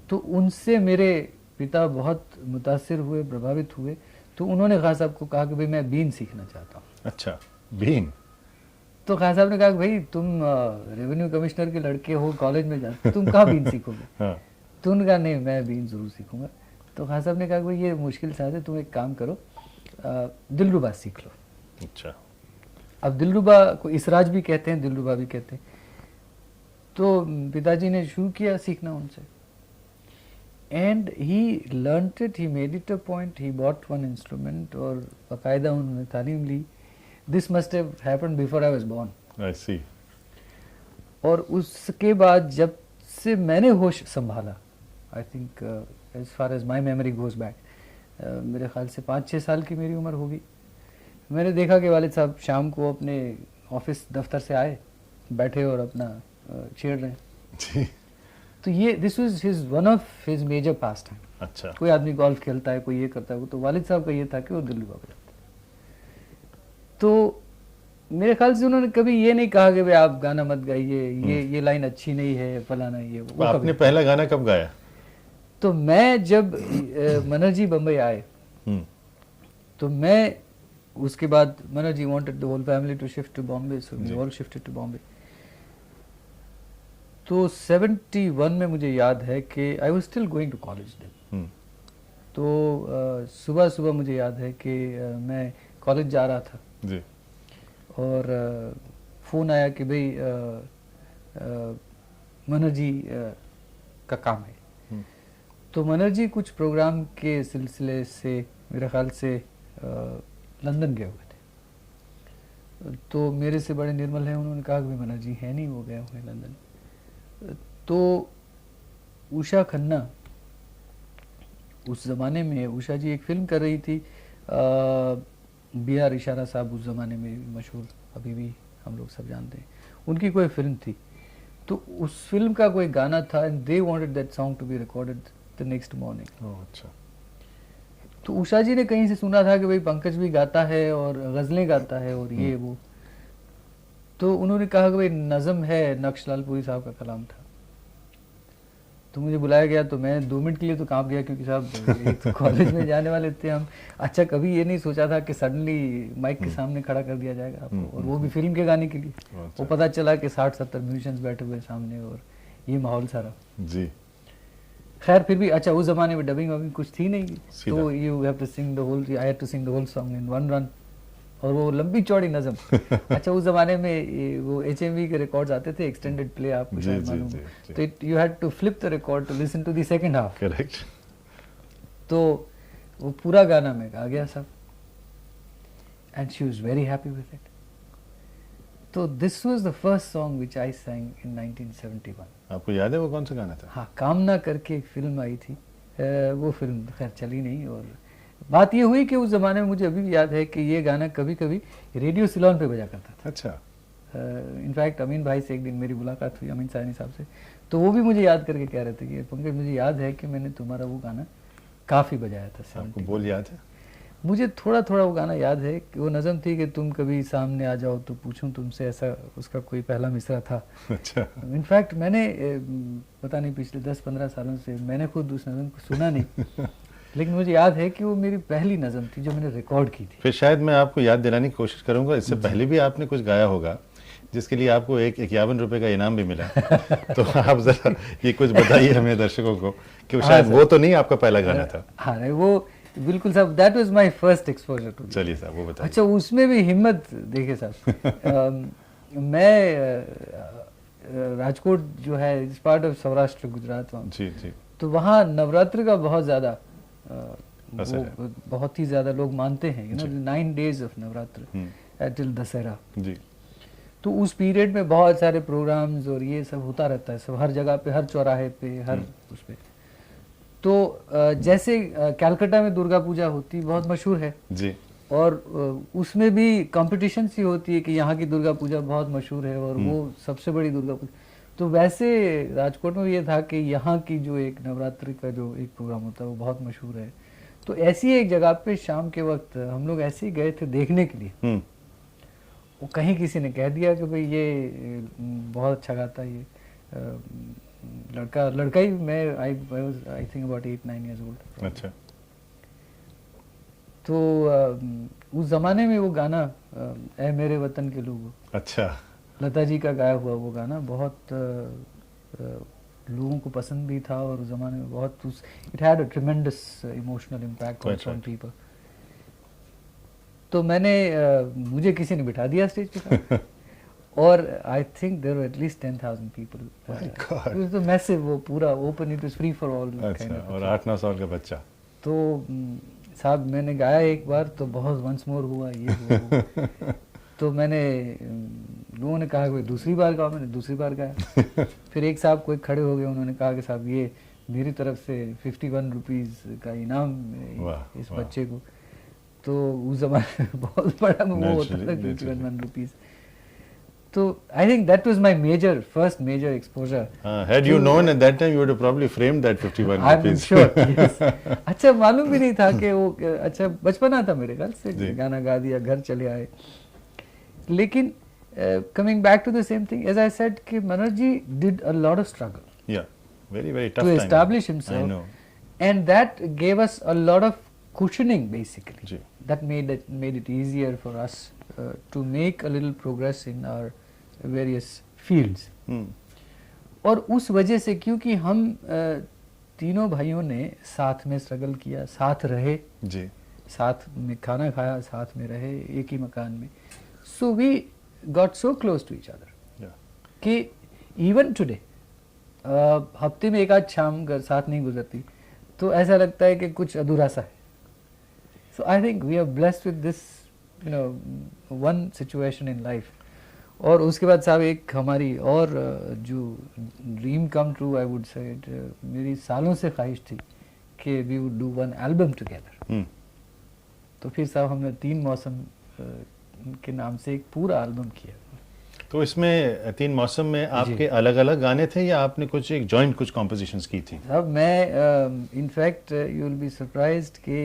तो उनसे मेरे पिता बहुत मुतासिर हुए, प्रभावित हुए। तो उन्होंने खान साहब को कहा कि भाई मैं बीन सीखना चाहता हूँ। अच्छा, बीन? तो खान साहब ने कहा कि भाई तुम रेवेन्यू कमिश्नर के लड़के हो, कॉलेज में जाते, तुम कहाँ बीन सीखोगे? हाँ। तो उन्होंने कहा नहीं, मैं बीन ज़रूर सीखूंगा। तो खान साहब ने कहा कि भाई ये मुश्किल सा है, तुम एक काम करो, दिलरुबा सीख लो। अच्छा। अब दिलरुबा को इसराज भी कहते हैं, दिलरुबा भी कहते हैं। तो पिताजी ने शुरू किया सीखना उनसे, and he learned it, he made it a point, he bought one instrument, और बाकायदा उन्होंने तालीम ली। This must have happened before I was born. I see. और उसके बाद जब से मैंने होश संभाला, I think as far as my memory goes back, मेरे ख्याल से 5-6 साल की मेरी उम्र होगी, मैंने देखा कि वालिद साहब शाम को अपने ऑफिस दफ्तर से आए, बैठे और अपना छेड़ रहे हैं। तो ये this was his one of his major pastime. अच्छा। कोई आदमी गोल्फ खेलता है, कोई ये करता है, तो वालिद साहब का ये था कि वो दिलरुबा बजाते। तो मेरे ख्याल से उन्होंने कभी ये नहीं कहा कि भाई आप गाना मत गाइए, ये लाइन अच्छी नहीं है, फलाना ये वो। आपने पहला गाना कब गाया? तो मैं जब मनहर जी बम्बई आए, तो मैं उसके बाद, Manhar ji wanted the whole family to shift to Bombay, so we all shifted to Bombay. तो 71 में मुझे याद है कि I was still going to college then. तो सुबह सुबह मुझे याद है कि मैं कॉलेज जा रहा था जी। और फ़ोन आया कि भाई मनहर जी का काम है। तो मनहर जी कुछ प्रोग्राम के सिलसिले से मेरे ख्याल से लंदन गए हुए थे। तो मेरे से बड़े निर्मल हैं, उन्होंने कहा कि भाई मनहर जी हैं नहीं, वो गए हुए लंदन। तो उषा खन्ना, उस ज़माने में उषा जी एक फ़िल्म कर रही थी, BR इशारा साहब उस ज़माने में मशहूर, अभी भी हम लोग सब जानते हैं, उनकी कोई फिल्म थी। तो उस फिल्म का कोई गाना था, and they wanted that song to be recorded the next morning. अच्छा। तो उषा जी ने कहीं से सुना था कि भाई पंकज भी गाता है और गज़लें गाता है और ये वो, तो उन्होंने कहा कि भाई नज़म है, नक्श लालपुरी साहब का कलाम था। तो मुझे बुलाया गया, तो मैं 2 मिनट के लिए तो कांप गया, क्योंकि साहब एक तो कॉलेज में जाने वाले थे हम। अच्छा, कभी ये नहीं सोचा था कि सडनली माइक के सामने खड़ा कर दिया जाएगा आपको, और वो भी फिल्म के गाने के लिए। वो पता चला कि 60-70 म्यूजिशियंस बैठे हुए सामने और ये माहौल सारा जी। खैर फिर भी अच्छा, उस जमाने में डबिंग वबिंग कुछ थी नहीं, तो you have to sing the whole, I had to sing the whole song in one run, और वो लंबी चौड़ी नज़म। अच्छा, उस जमाने में वो HMV के रिकॉर्ड्स आते थे, एक्सटेंडेड प्ले, आपको शायद मालूम, तो you had to flip the record to listen to the second half. Correct. तो वो पूरा गाना मैं गा गया सब, and she was very happy with it. तो this was the first song which I sang in 1971। आपको याद है वो कौन सा गाना था? हाँ, कामना करके एक फिल्म आई थी, वो फिल्म खैर चली नहीं, और बात ये हुई कि उस ज़माने में मुझे अभी भी याद है कि ये गाना कभी कभी रेडियो सिलोन पे बजा करता था। अच्छा। इनफैक्ट अमीन भाई से एक दिन मेरी मुलाकात हुई, अमीन साहनी साहब से, तो वो भी मुझे याद करके कह रहे थे कि पंकज मुझे याद है कि मैंने तुम्हारा वो गाना काफ़ी बजाया था। आपको बोल याद है? मुझे थोड़ा थोड़ा वो गाना याद है कि वो नज़म थी कि तुम कभी सामने आ जाओ तो पूछूं तुमसे, ऐसा उसका कोई पहला मिसरा था। अच्छा। इनफैक्ट मैंने पता नहीं पिछले 10-15 सालों से मैंने खुद उस नज़म को सुना नहीं, लेकिन मुझे याद है कि वो मेरी पहली नज़म थी जो मैंने रिकॉर्ड की थी। फिर शायद मैं आपको याद दिलाने की कोशिश करूंगा, इससे पहले भी आपने कुछ गाया होगा जिसके लिए आपको एक 51 रुपए का इनाम भी मिला। तो आप जरा ये कुछ बताइए हमें दर्शकों को कि शायद वो तो नहीं आपका पहला गाना था। हाँ नहीं, वो बिल्कुल साहब, that was my first exposure to. चलिए साहब वो बताइए। अच्छा, उसमें भी हिम्मत देखिए साहब। मैं राजकोट जो है इस पार्ट ऑफ सौराष्ट्र गुजरात वहाँ, जी जी, तो वहाँ नवरात्र का बहुत ज़्यादा बहुत ही ज़्यादा लोग मानते हैं, you know 9 days of Navratra till Dussehra जी। तो उस पीरियड में बहुत सारे प्रोग्राम्स और ये सब होता रहता है, सब हर जगह पे, हर चौराहे पे, हर उस पे। तो जैसे कलकत्ता में दुर्गा पूजा होती बहुत मशहूर है जी, और उसमें भी कंपटीशन सी होती है कि यहाँ की दुर्गा पूजा बहुत मशहूर है और वो सबसे बड़ी दुर्गा पूजा। तो वैसे राजकोट में ये था कि यहाँ की जो एक नवरात्रि का जो एक प्रोग्राम होता है वो बहुत मशहूर है। तो ऐसी एक जगह पे शाम के वक्त हम लोग ऐसे ही गए थे देखने के लिए। वो कहीं किसी ने कह दिया कि भाई ये बहुत अच्छा गाता है, ये लड़का ही, मैं I think about 8-9 years old। अच्छा। तो उस जमाने में वो गाना ऐ मेरे वतन के लोगों, अच्छा, लता जी का गाया हुआ वो गाना बहुत लोगों को पसंद भी था और उस जमाने में बहुत it had a tremendous emotional impact on people. तो मैंने मुझे किसी ने बिठा दिया स्टेज पे और I think there were at least 10,000 people. It was a massive, वो पूरा open, it was free for all. अच्छा, और 8-9 साल का बच्चा। तो साहब मैंने गाया एक बार तो बहुत वंस मोर हुआ ये हुआ। तो मैंने लोगों ने कहा कि दूसरी बार गाओ, मैंने दूसरी बार गाया। फिर एक साहब कोई खड़े हो गए, उन्होंने कहा कि साहब ये मेरी तरफ से 51 रुपीज़ का इनाम इस बच्चे को। तो उस जमाने में बहुत बड़ा वो होता था 51 रुपीज़। तो I think that was my first major exposure. Had you known at that time, you would have probably framed that 51 rupees. I'm sure, yes. अच्छा, मालूम भी नहीं था कि वो, अच्छा बचपना था मेरे ख्याल से, गाना गा दिया, घर चले आए। लेकिन coming back to the same thing, as I said, कि मनोहर जी did a lot of struggle. Yeah, very very tough to time. establish himself. I know. And that gave us a lot of cushioning basically. Ji. That made it easier for us to make a little progress in our various fields. और उस वजह से, क्योंकि हम तीनों भाइयों ने साथ में स्ट्रगल किया, साथ रहे जी, साथ में खाना खाया, साथ में रहे एक ही मकान में, so we got so close to each other कि even today हफ्ते में एक आध शाम घर साथ नहीं गुजरती तो ऐसा लगता है कि कुछ अधूरा सा है। So I think we are blessed with this, you know, one situation in life. और उसके बाद साहब एक हमारी और जो dream come true I would say, मेरी सालों से ख्वाहिश थी कि we would do one album together. तो फिर साहब हमने 3 मौसम के नाम से एक पूरा एल्बम किया। तो इसमें तीन मौसम में आपके अलग अलग गाने थे या आपने कुछ एक जॉइंट कुछ कॉम्पोजिशंस की थी? अब मैं in fact you will be surprised कि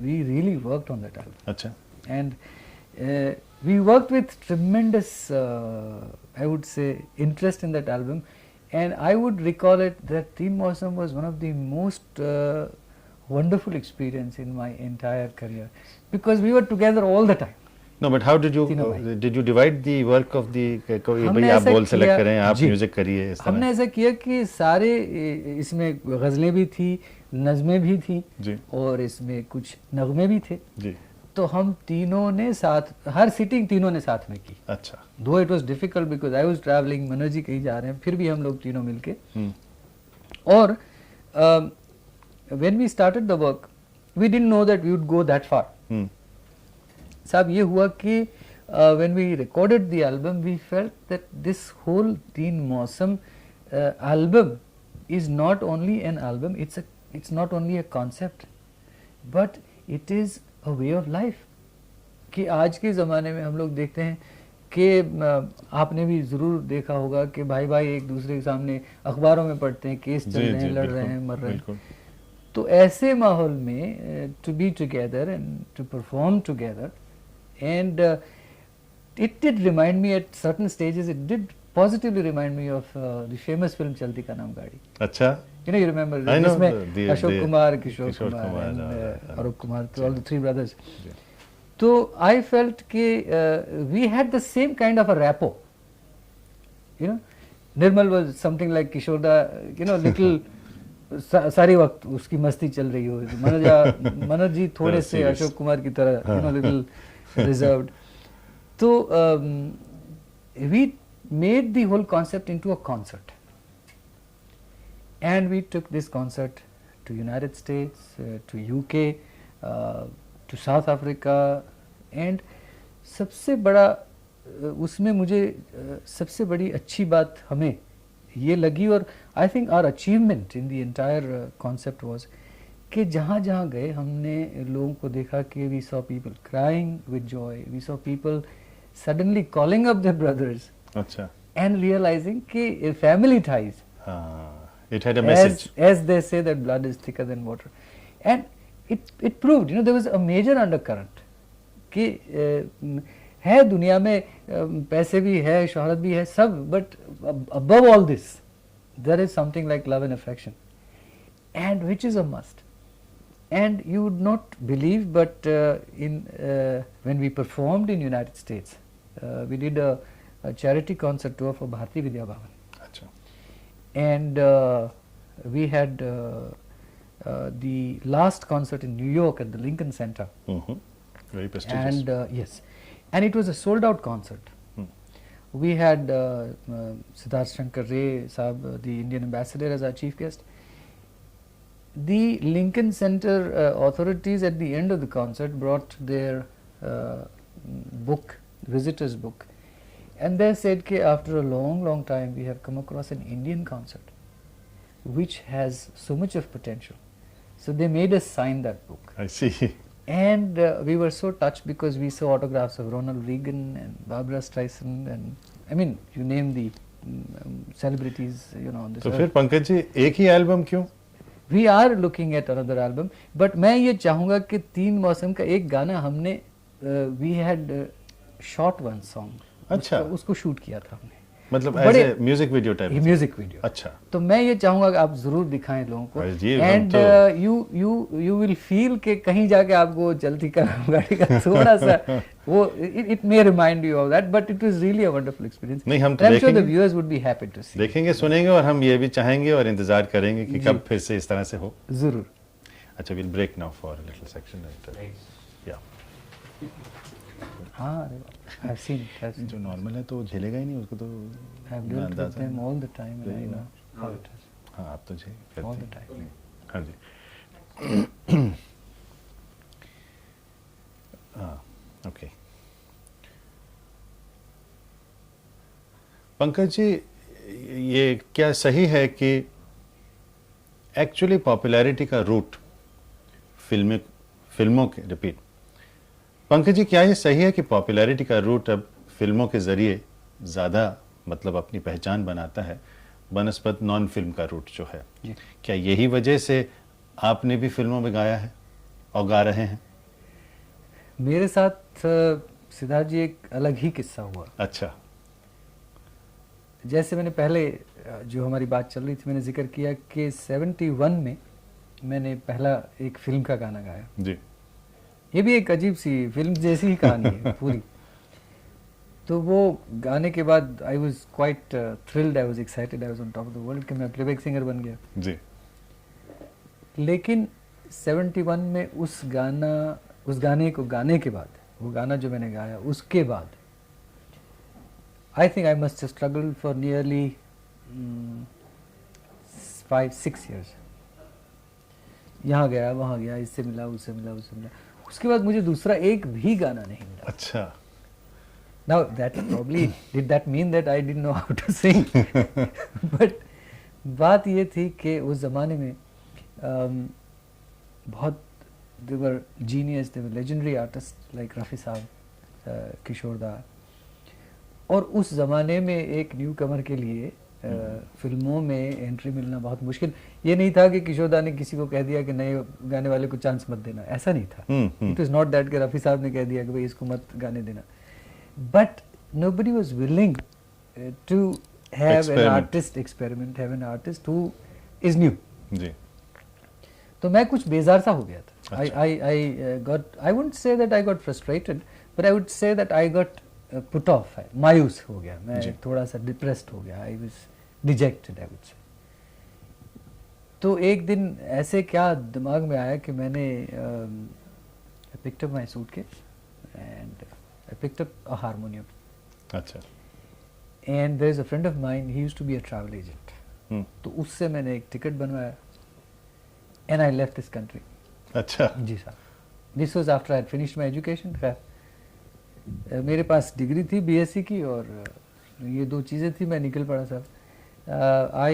we really worked on that album. अच्छा. And we worked with tremendous, I would say, interest in that album, and I would recall it that Teen Mausam was one of the most wonderful experience in my entire career, because we were together all the time. No, but how did you divide the work of the, कोई भाई आप बोल select करें, आप music करिए, इस तरह? हमने ऐसा किया कि सारे इसमें गज़लें भी थी, नज़में भी थी जी, और इसमें कुछ नगमे भी थे जी. तो हम तीनों ने साथ, हर सिटिंग तीनों ने साथ में की. अच्छा. Though it was difficult because I was travelling, Manoj ji कहीं जा रहे हैं, फिर भी हम लोग तीनों मिलके. और when we started the work we didn't know that we would go that far. साहब ये हुआ कि when we recorded the album we felt that this whole Teen Mausam album is not only an album, it's not only a concept but it is a way of life. कि आज के ज़माने में हम लोग देखते हैं कि आपने भी ज़रूर देखा होगा कि भाई भाई एक दूसरे के सामने अखबारों में पढ़ते हैं, केस चल रहे हैं, लड़ रहे हैं, मर रहे हैं. तो ऐसे माहौल में to be together and to perform together and it did remind me at certain stages, it did positively remind me of the famous film Chalti Ka नाम गाड़ी. अच्छा. You remember जिसमें Ashok Kumar, Kishore Kumar and Arup Kumar, all the three brothers. तो I felt कि we had the same kind of a rapport. You know, Nirmal was something like Kishore da, you know, little सारी वक्त उसकी मस्ती चल रही हो. मनोज जी थोड़े से अशोक कुमार की तरह, you know, little reserved. तो we made the whole concept into a concert. And we took this concert to United States, to UK, to South Africa, and सबसे बड़ा उसमें मुझे सबसे बड़ी अच्छी बात हमें ये लगी और I think our achievement in the entire concept was कि जहाँ जहाँ गए हमने लोगों को देखा कि we saw people crying with joy, we saw people suddenly calling up their brothers, अच्छा, and realizing कि family ties. It had a message. As they say that blood is thicker than water, and it proved, you know, there was a major undercurrent कि है दुनिया में पैसे भी है, शोहरत भी है, सब, but above all this there is something like love and affection, and which is a must. And you would not believe, but when we performed in United States, we did a charity concert tour for Bharati Vidya Bhavan. And we had the last concert in New York at the Lincoln Center. Very prestigious. And yes, and it was a sold out concert. We had Siddharth Ray Saab, the Indian ambassador, as our chief guest. The Lincoln Center authorities at the end of the concert brought their book, visitor's book. And they said that after a long time we have come across an Indian concert which has so much of potential. So they made us sign that book. I see. And we were so touched because we saw autographs of Ronald Reagan and Barbara Streisand, and I mean, you name the celebrities, you know, on this. So फिर पंकज जी एक ही album क्यों? We are looking at another album, but मैं ये चाहूँगा कि तीन मौसम का एक गाना हमने we had shot one song. अच्छा, उसको शूट किया था हमने, मतलब ऐसे music video type? Music video. अच्छा, तो मैं ये चाहूंगा कि आप जरूर दिखाएं लोगों को, एंड यू विल फील कि कहीं जाके आपको चलती का गाड़ी का थोड़ा सा वो it may remind you of that, but it was really a wonderful experience. नहीं, हम तो देखेंगे, the viewers would be happy to see, देखेंगे, सुनेंगे, और हम ये भी चाहेंगे और इंतजार करेंगे कि कब फिर से इस तरह से हो. जरूर. अच्छा, will break now for a little section. या हाँ, I've seen it. जो नॉर्मल है तो झेलेगा ही नहीं उसको, तो I've dealt with them all the time and I know how it is. हाँ, आप तो झेल all the time. हाँ जी. हाँ, ओके. पंकज जी, ये क्या सही है कि एक्चुअली पॉपुलैरिटी का रूट फिल्मों के, रिपीट, पंकज जी, क्या ये सही है कि पॉपुलैरिटी का रूट अब फिल्मों के जरिए ज़्यादा मतलब अपनी पहचान बनाता है बनस्पत नॉन फिल्म का रूट जो है। क्या यही वजह से आपने भी फिल्मों में गाया है और गा रहे हैं? मेरे साथ सिद्धार्थ जी एक अलग ही किस्सा हुआ। अच्छा। जैसे मैंने पहले जो हमारी बात चल रही थी, मैंने जिक्र किया कि 71 में मैंने पहला एक फिल्म का गाना गाया जी। ये भी एक अजीब सी फिल्म जैसी ही कहानी है पूरी। तो वो गाने के बाद I was quite thrilled, I was excited, I was on top of the world कि मैं प्लेबैक सिंगर बन गया। जी। लेकिन 71 में उस गाने को गाने के बाद, वो गाना जो मैंने गाया उसके बाद, I think I must struggle for nearly 5-6 years। यहाँ गया वहाँ गया, इससे मिला उससे मिला उससे मिला, उसके बाद मुझे दूसरा एक भी गाना नहीं मिला। अच्छा। Now that probably did that mean that I didn't know how to sing? But बात ये थी कि उस ज़माने में बहुत they were genius, they were legendary artists like Rafi साहब, किशोर दा, और उस ज़माने में एक न्यू कमर के लिए फिल्मों में एंट्री मिलना बहुत मुश्किल। ये नहीं था कि किशोर दा ने किसी को कह दिया कि नए गाने वाले को चांस मत देना, ऐसा नहीं था। इट वाज नॉट दैट कि रफ़ी साहब ने कह दिया कि भाई इसको मत गाने देना, but nobody was willing to have an artist experiment, have an artist who is new। जी। तो मैं कुछ बेजार सा हो गया था। I wouldn't say that I got frustrated, but I would say that I got put off, मायूस हो गया मैं, थोड़ा सा डिप्रेस्ड हो गया, I was dejected, I would say। तो एक दिन ऐसे क्या दिमाग में आया कि मैंने I picked up my suitcase and I picked up a harmonium। अच्छा। And there is a friend of mine, he used to be a travel agent। तो उससे मैंने एक टिकट बनवाया and I left this country। अच्छा। जी साहब। This was after I had finished my education। खैर मेरे पास डिग्री थी बीएससी की और ये दो चीज़ें थी, मैं निकल पड़ा साहब। I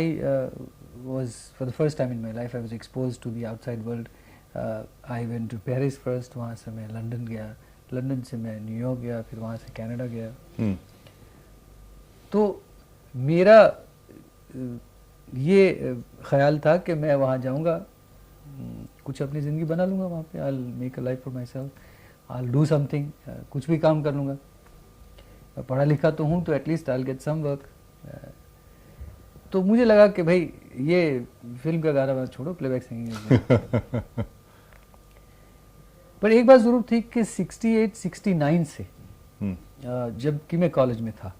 was for the first time in my life I was exposed to the outside world। I went to Paris first, वहाँ से मैं लंदन गया, लंदन से मैं न्यूयॉर्क गया, फिर वहाँ से कनाडा गया। तो मेरा ये ख्याल था कि मैं वहाँ जाऊँगा, कुछ अपनी ज़िंदगी बना लूँगा वहाँ पे, I'll make a life for myself, I'll do something, कुछ भी काम कर लूँगा, पढ़ा लिखा तो हूँ तो at least I'll get some work। तो मुझे लगा कि भाई ये फिल्म का गाना बस छोड़ो, प्लेबैक सिंगिंग। पर एक बात ज़रूर थी कि 68-69 से जब कि मैं कॉलेज में था,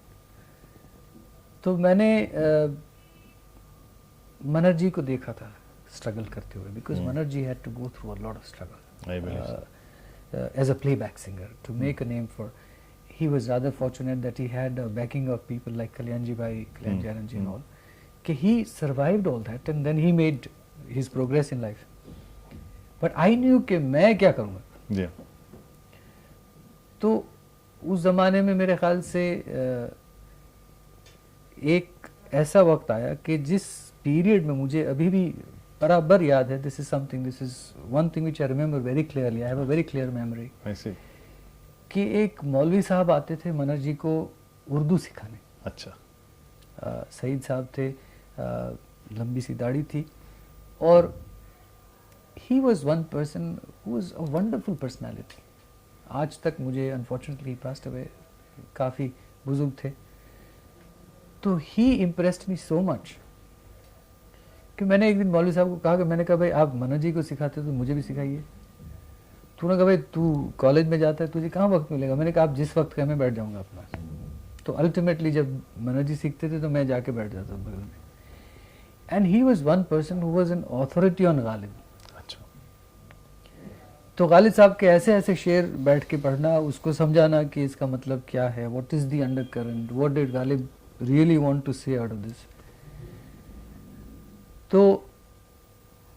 तो मैंने मनहर जी को देखा था स्ट्रगल करते हुए, because Manhar ji had to go through a lot of struggle as a playback singer to make a name for. He was rather fortunate that he had a backing of people like Kalyanji Bhai, Kalyanji Anand ji and all, कि he survived all that and then he made his progress in life। But I knew कि मैं क्या करूँगा। yeah। तो उस ज़माने में मेरे ख्याल से एक ऐसा वक्त आया कि जिस पीरियड में मुझे अभी भी बराबर याद है, this is one thing which I remember very clearly, I have a very clear memory, कि एक मौलवी साहब आते थे मनहर जी को उर्दू सिखाने। अच्छा। सईद साहब थे, लंबी सी दाढ़ी थी, और he was one person who was a wonderful personality। आज तक मुझे unfortunately passed away, काफ़ी बुजुर्ग थे। तो he impressed me so much कि मैंने एक दिन मौलवी साहब को कहा कि मैंने कहा भाई आप मनहर जी को सिखाते हो तो मुझे भी सिखाइए। तूने कहा भाई तू कॉलेज में जाता है, तुझे कहाँ वक्त मिलेगा। मैंने कहा आप जिस वक्त कहें मैं बैठ जाऊँगा अपना। तो अल्टीमेटली जब मनहर जी सीखते थे तो मैं जाके बैठ जाता बगल में। And he was one person who was an authority on Ghalib. तो गालिब साहब के ऐसे ऐसे शेर बैठ के पढ़ना, उसको समझाना कि इसका मतलब क्या है, what is the undercurrent, what did Ghalib really want to say out of this. तो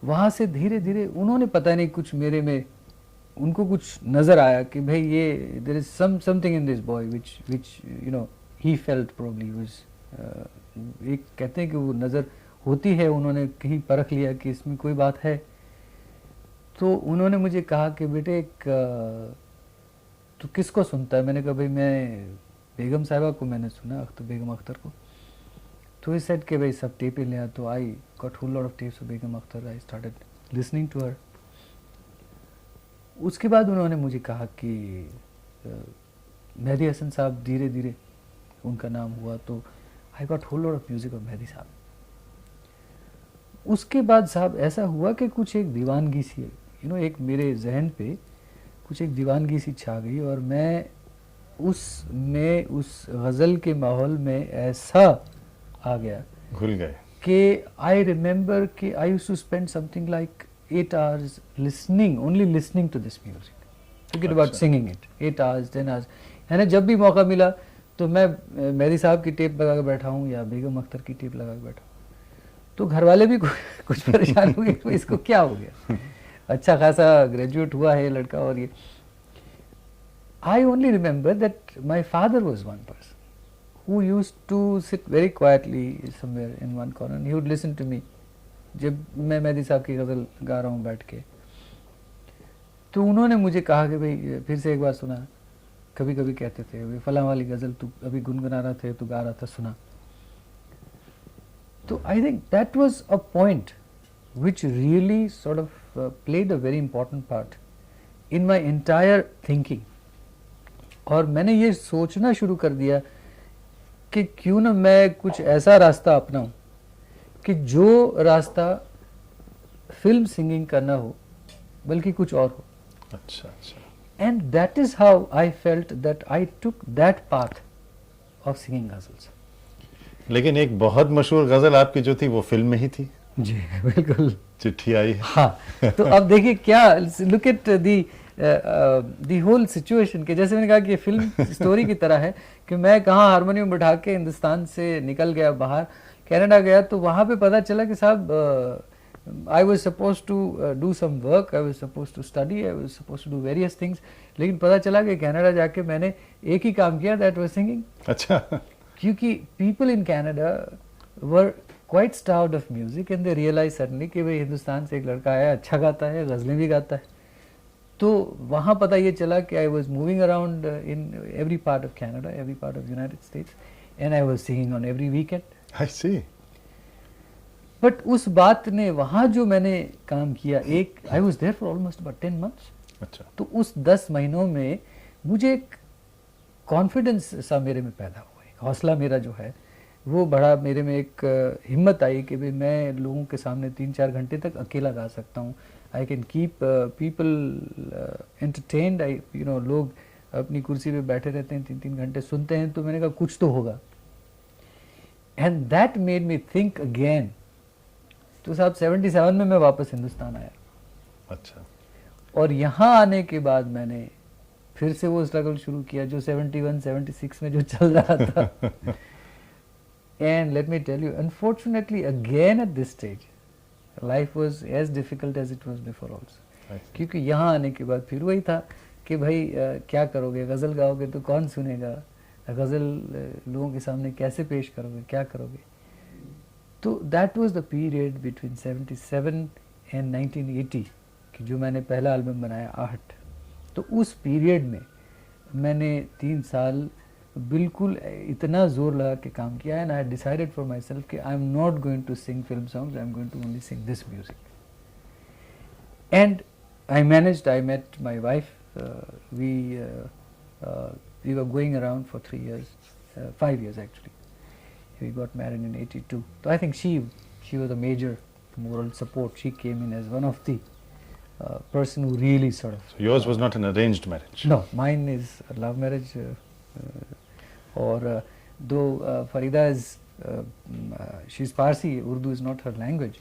वहाँ से धीरे धीरे उन्होंने पता नहीं कुछ मेरे में, उनको कुछ नज़र आया कि भाई ये there is something in this boy which you know he felt probably was, एक कहते हैं कि वो नज़र होती है, उन्होंने कहीं परख लिया कि इसमें कोई बात है। तो उन्होंने मुझे कहा कि बेटे एक तू किसको सुनता है। मैंने कहा भाई मैं बेगम साहिबा को मैंने सुना, अख्तर बेगम अख्तर को, तो ही सेड कि भाई सब टेपें ले आ, तो I got whole lot of tapes of Begum Akhtar, I started listening to her. उसके बाद उन्होंने मुझे कहा कि मेहदी हसन साहब धीरे धीरे उनका नाम हुआ, तो I got whole lot of music of Mehdi साहब। उसके बाद साहब ऐसा हुआ कि कुछ एक दीवानगी सी, एक मेरे जहन पे कुछ एक दीवानगी सी छा गई, और मैं उस गज़ल के माहौल में ऐसा आ गया, घुल गए कि आई रिमेंबर कि I used to spend something like 8 hours only listening to this music. Forget about singing it. 8 hours, 10 hours. है ना, जब भी मौका मिला तो मैं मेहदी साहब की टेप लगा के बैठा हूँ या बेगम अख्तर की टेप लगा के बैठा हूँ। तो घर वाले भी कुछ परेशान हुए कि इसको क्या हो गया, अच्छा खासा ग्रेजुएट हुआ है लड़का, और ये। I only remember that my father was one person who used to sit very quietly somewhere in one corner and he would listen to me. जब मैं मेहदी साहब की गज़ल गा रहा हूँ बैठ के, तो उन्होंने मुझे कहा कि भाई फिर से एक बार सुना। कभी कभी कहते थे वे फलां वाली गज़ल तू अभी गुनगुना रहा थे, तू गा रहा था, सुना। तो I think that was a point which really sort of played a very important part in my entire thinking. और मैंने ये सोचना शुरू कर दिया कि क्यों ना मैं कुछ ऐसा रास्ता अपनाऊं कि जो रास्ता फिल्म सिंगिंग का ना हो बल्कि कुछ और हो। अच्छा अच्छा। And that is how I felt that I took that path of singing ghazals. लेकिन एक बहुत मशहूर गजल आपकी जो थी वो फिल्म में ही थी। जी बिल्कुल, चिट्ठी आई है। हाँ, तो अब देखिए क्या, look at the whole situation, के जैसे मैंने कहा कि ये फिल्म स्टोरी की तरह है कि मैं कहाँ हारमोनियम बिठा के हिंदुस्तान से निकल गया बाहर, कनाडा गया, तो वहाँ पे पता चला कि साहब I was supposed to do some work, I was supposed to study, I was supposed to do various things, लेकिन पता चला कि कनाडा जाके मैंने एक ही काम किया, that was singing। अच्छा। क्योंकि people in Canada were quite starved of music and they realized suddenly कि भाई हिंदुस्तान से एक लड़का आया, अच्छा गाता है, गज़लें भी गाता है। तो वहाँ पता ये चला कि I was moving around in every part of Canada, every part of United States, and I was singing on every weekend। I see। But उस बात ने वहाँ जो मैंने काम किया, एक I was there for almost about 10 months। अच्छा। तो उस 10 महीनों में मुझे एक कॉन्फिडेंस सा मेरे में पैदा हुआ, एक हौसला मेरा जो है वो बड़ा, मेरे में एक हिम्मत आई कि भाई मैं लोगों के सामने 3-4 घंटे तक अकेला गा सकता हूँ। I can keep people entertained. लोग अपनी कुर्सी पे बैठे रहते हैं, 3-3 घंटे सुनते हैं, तो मैंने कहा कुछ तो होगा। And that made me think again. तो साहब 77 में मैं वापस हिंदुस्तान आया। अच्छा। और यहाँ आने के बाद मैंने फिर से वो स्ट्रगल शुरू किया जो 71-76 में जो चल रहा था। And let me tell you, unfortunately again at this stage life was as difficult as it was before also. क्योंकि यहाँ आने के बाद फिर वही था कि भाई क्या करोगे, गज़ल गाओगे तो कौन सुनेगा, गज़ल लोगों के सामने कैसे पेश करोगे, क्या करोगे। तो that was the period between 77 and 1980 कि जो मैंने पहला एल्बम बनाया आहट। तो उस पीरियड में मैंने 3 साल बिल्कुल इतना जोर लगा के काम किया, and I decided for myself कि I am not going to sing film songs, I am going to only sing this music. And I managed, I met my wife, we were going around for 3 years, 5 years actually. We got married in 82. So I think she was a major moral support. She came in as one of the person who really sort of. So yours was not an arranged marriage. No, mine is a love marriage. Or though Farida is she's Parsi, Urdu is not her language,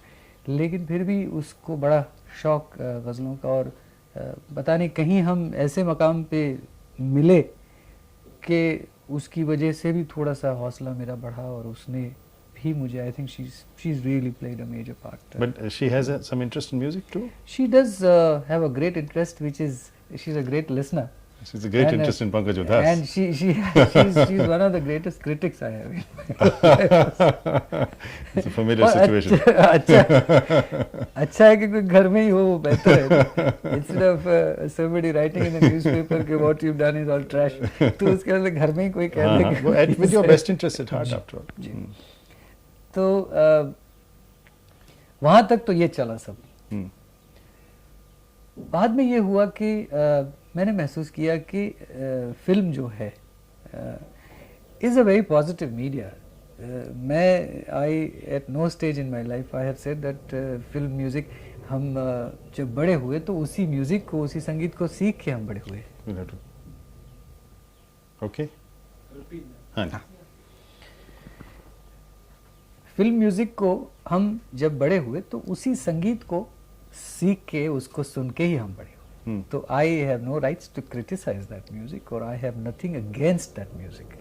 लेकिन फिर भी उसको बड़ा शौक गज़लों का, और पता नहीं कहीं हम ऐसे मकाम पे मिले कि उसकी वजह से भी थोड़ा सा हौसला मेरा बढ़ा, और उसने भी मुझे, I think she's really played a major part। But she has some interest in music too? She does have a great interest, which is she's a great listener, She's a great interest in Pankaj Udhas. And she's one of the greatest critics I have. It's a familiar situation. अच्छा है कि कोई घर में ही हो वो बेहतर है. Instead of somebody writing in the newspaper कि what you've done is all trash, तो उसके बाद घर में ही कोई कह दे कि with your best interest at heart after all. तो वहाँ तक तो ये चला सब. बाद में ये हुआ कि मैंने महसूस किया कि फिल्म जो है is a very positive media. मैं at no stage in my life I have said that film music हम जब बड़े हुए तो उसी म्यूज़िक को उसी संगीत को सीख के हम बड़े हुए. ओके. हाँ. फिल्म म्यूज़िक को हम जब बड़े हुए तो उसी संगीत को सीख के उसको सुन के ही हम बड़े हुए. तो I have no rights to criticize that music or I have nothing against that music.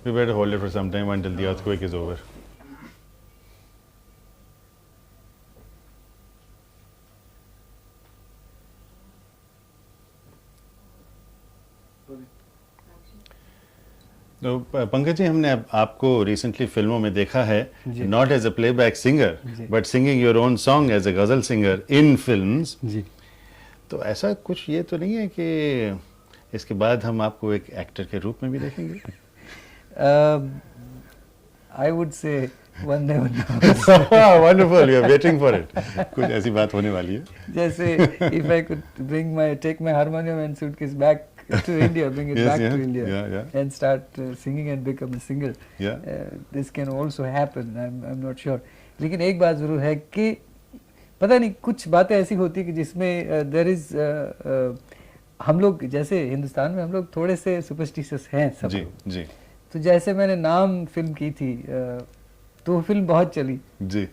We better hold it for some time until the earthquake is over. तो पंकज जी, हमने आपको रिसेंटली फिल्मों में देखा है, not as a playback singer but singing your own song as a ghazal singer in films. तो ऐसा कुछ ये तो नहीं है कि इसके बाद हम आपको एक एक्टर के रूप में भी देखेंगे? I would say one never knows. Wonderful, you are waiting for it. कुछ ऐसी बात होने वाली है. जैसे if I could take my harmonium and suitcase back to India, bring it back to India, and start singing and become a singer. This can also happen. I'm not sure. लेकिन एक बात जरूर है कि पता नहीं कुछ बातें ऐसी होती है कि जिसमें देयर इज हम लोग जैसे हिंदुस्तान में हम लोग थोड़े से सुपरस्टिशियस हैं सब. जी. तो जैसे मैंने नाम फिल्म की थी तो वो फिल्म बहुत चली. जी.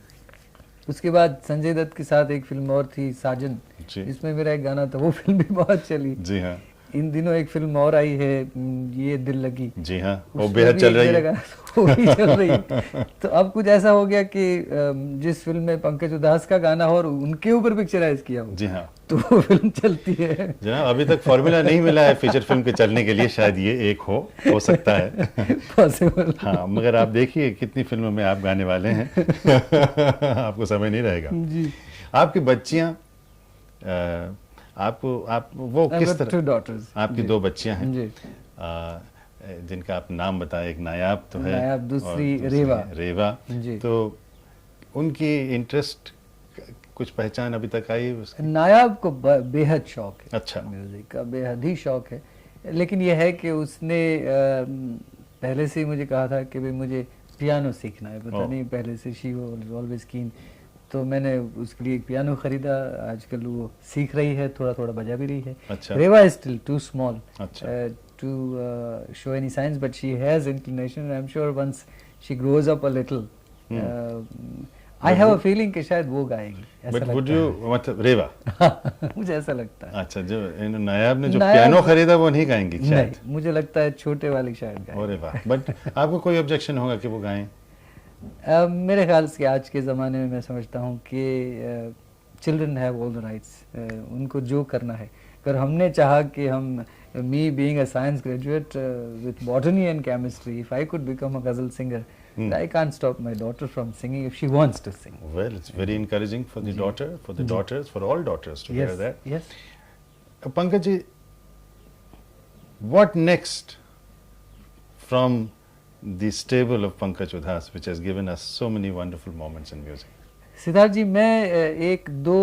उसके बाद संजय दत्त के साथ एक फिल्म और थी साजन, जिसमें मेरा एक गाना था, वो फिल्म भी बहुत चली. जी हाँ. इन दिनों एक फिल्म और आई है ये दिल लगी. जी हाँ, वो बेहद चल रही है. वो भी चल रही है. तो अब कुछ ऐसा हो गया कि जिस फिल्म में पंकज उधास का गाना हो और उनके ऊपर पिक्चराइज किया हो. जी हाँ. तो वो फिल्म चलती है. जनाब, अभी तक फॉर्मूला नहीं मिला है फीचर फिल्म के चलने के लिए. शायद ये एक हो सकता है पॉसिबल. हाँ, मगर आप देखिए कितनी फिल्मों में आप गाने वाले हैं. आपको समय नहीं रहेगा. जी. आपकी बच्चियां आप वो किस तरह, आपकी दो बच्चियां हैं जिनका आप नाम बताएं. एक नायाब तो है, नायाब, दूसरी रेवा. तो उनकी इंटरेस्ट कुछ पहचान अभी तक आई उसकी? नायाब को बेहद शौक है. अच्छा. म्यूजिक का बेहद ही शौक है. लेकिन यह है कि उसने पहले से ही मुझे कहा था कि भाई मुझे पियानो सीखना है. पता नहीं, पहले से शी वाज ऑलवेज कीन. तो मैंने उसके लिए एक पियानो खरीदा. आजकल वो सीख रही है, थोड़ा थोड़ा बजा भी रही है. अच्छा. Reva is still too small to show any science, but she has inclination. I am sure once she grows up a little, I have a feeling कि शायद वो गाएगी. बट वुड यू, मतलब रेवा? मुझे ऐसा लगता है. अच्छा, जो नायाब ने जो पियानो खरीदा वो नहीं गाएंगी शायद? नहीं, मुझे लगता है छोटे वाली शायद गाएंगी. अरे वाह. बट आपको कोई ऑब्जेक्शन होगा कि वो गाएं? मेरे ख्याल से आज के ज़माने में मैं समझता हूँ कि children have all the rights. उनको जो करना है. अगर हमने चाहा कि हम, me being a science graduate with botany and chemistry, if I could become a ghazal singer, I can't stop my daughter from singing if she wants to sing. Well, it's very encouraging for the daughter, for the daughters, for all daughters to hear that. Yes. Pankaj ji, what next from the stable of Pankaj Udhas, which has given us so many wonderful moments in music? Siddharth ji, मैं एक दो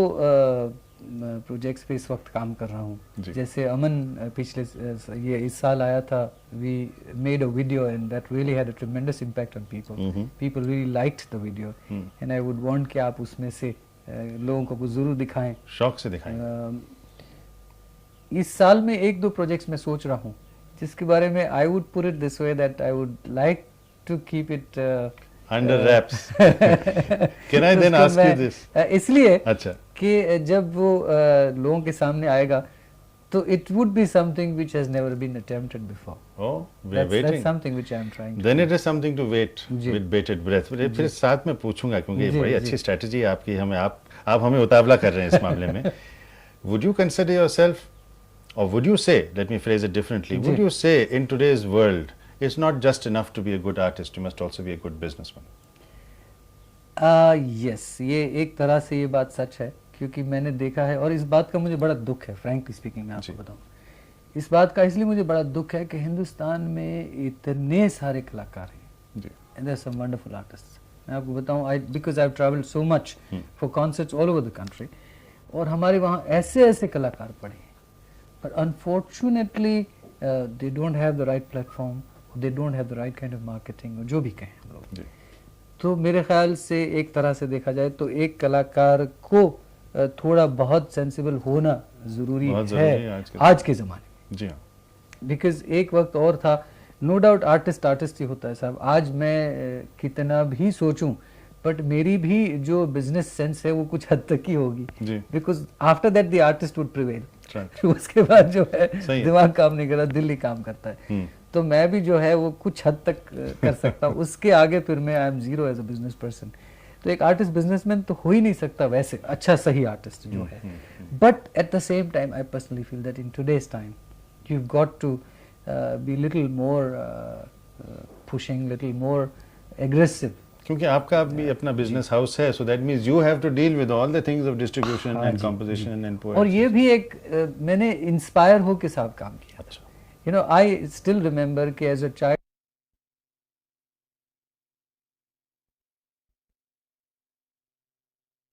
projects पे इस वक्त काम कर रहा हूँ. जैसे अमन पिछले ये इस साल आया था. We made a video and that really had a tremendous impact on people. People really liked the video and I would want कि आप उसमें से लोगों को जरूर दिखाएं, शौक से दिखाएं. इस साल में एक दो प्रोजेक्ट्स मैं सोच रहा हूँ जिसके बारे में I would put it this way that I would like to keep it under wraps. Can I then ask you this? इसलिए अच्छा कि जब वो लोगों के सामने आएगा तो it would be something which has never been attempted before. Oh, we are waiting. That's something which I am trying to. Then it is something to wait with bated breath. फिर साथ में पूछूंगा क्योंकि ये बड़ी अच्छी स्ट्रेटजी है आपकी. हमें आप हमें उतावला कर रहे हैं इस मामले में. Would you consider yourself Or would you say, let me phrase it differently, would जी. you say in today's world, it's not just enough to be a good artist, you must also be a good businessman? Yes, ये एक तरह से ये बात सच है, क्योंकि मैंने देखा है और इस बात का मुझे बड़ा दुख है, फ्रैंकली स्पीकिंग मैं आपको बताऊं, इस बात का इसलिए मुझे बड़ा दुख है कि हिंदुस्तान में इतने सारे कलाकार हैं जी. And there are some wonderful artists. मैं आपको बताऊं, I because I have travelled so much for concerts all over the country, और हमारे वहाँ ऐसे ऐसे कलाकार पड़े हैं, पर unfortunately they don't have the right platform, they don't have the right kind of marketing, जो भी कहें हम लोग. तो मेरे ख्याल से एक तरह से देखा जाए तो एक कलाकार को थोड़ा बहुत सेंसिबल होना ज़रूरी है आज के ज़माने में. जी हाँ. बिकॉज एक वक्त और था, नो डाउट आर्टिस्ट ही होता है साहब. आज मैं कितना भी सोचूं, बट मेरी भी जो बिजनेस सेंस है वो कुछ हद तक ही होगी, because after that the artist would prevail. उसके बाद जो है दिमाग काम नहीं करता, दिल ही काम करता है. तो मैं भी जो है वो कुछ हद तक कर सकता हूँ, उसके आगे फिर मैं I am zero as a business person. तो एक आर्टिस्ट बिजनेसमैन तो हो ही नहीं सकता वैसे अच्छा सही आर्टिस्ट जो है. But at the same time I personally feel that in today's time you've got to be little more pushing, little more aggressive. क्योंकि आपका भी अपना बिजनेस हाउस है, so that means you have to deal with all the things of distribution and composition and poetry. और ये भी एक मैंने इंस्पायर हो के साथ काम किया. You know, I still remember कि as a child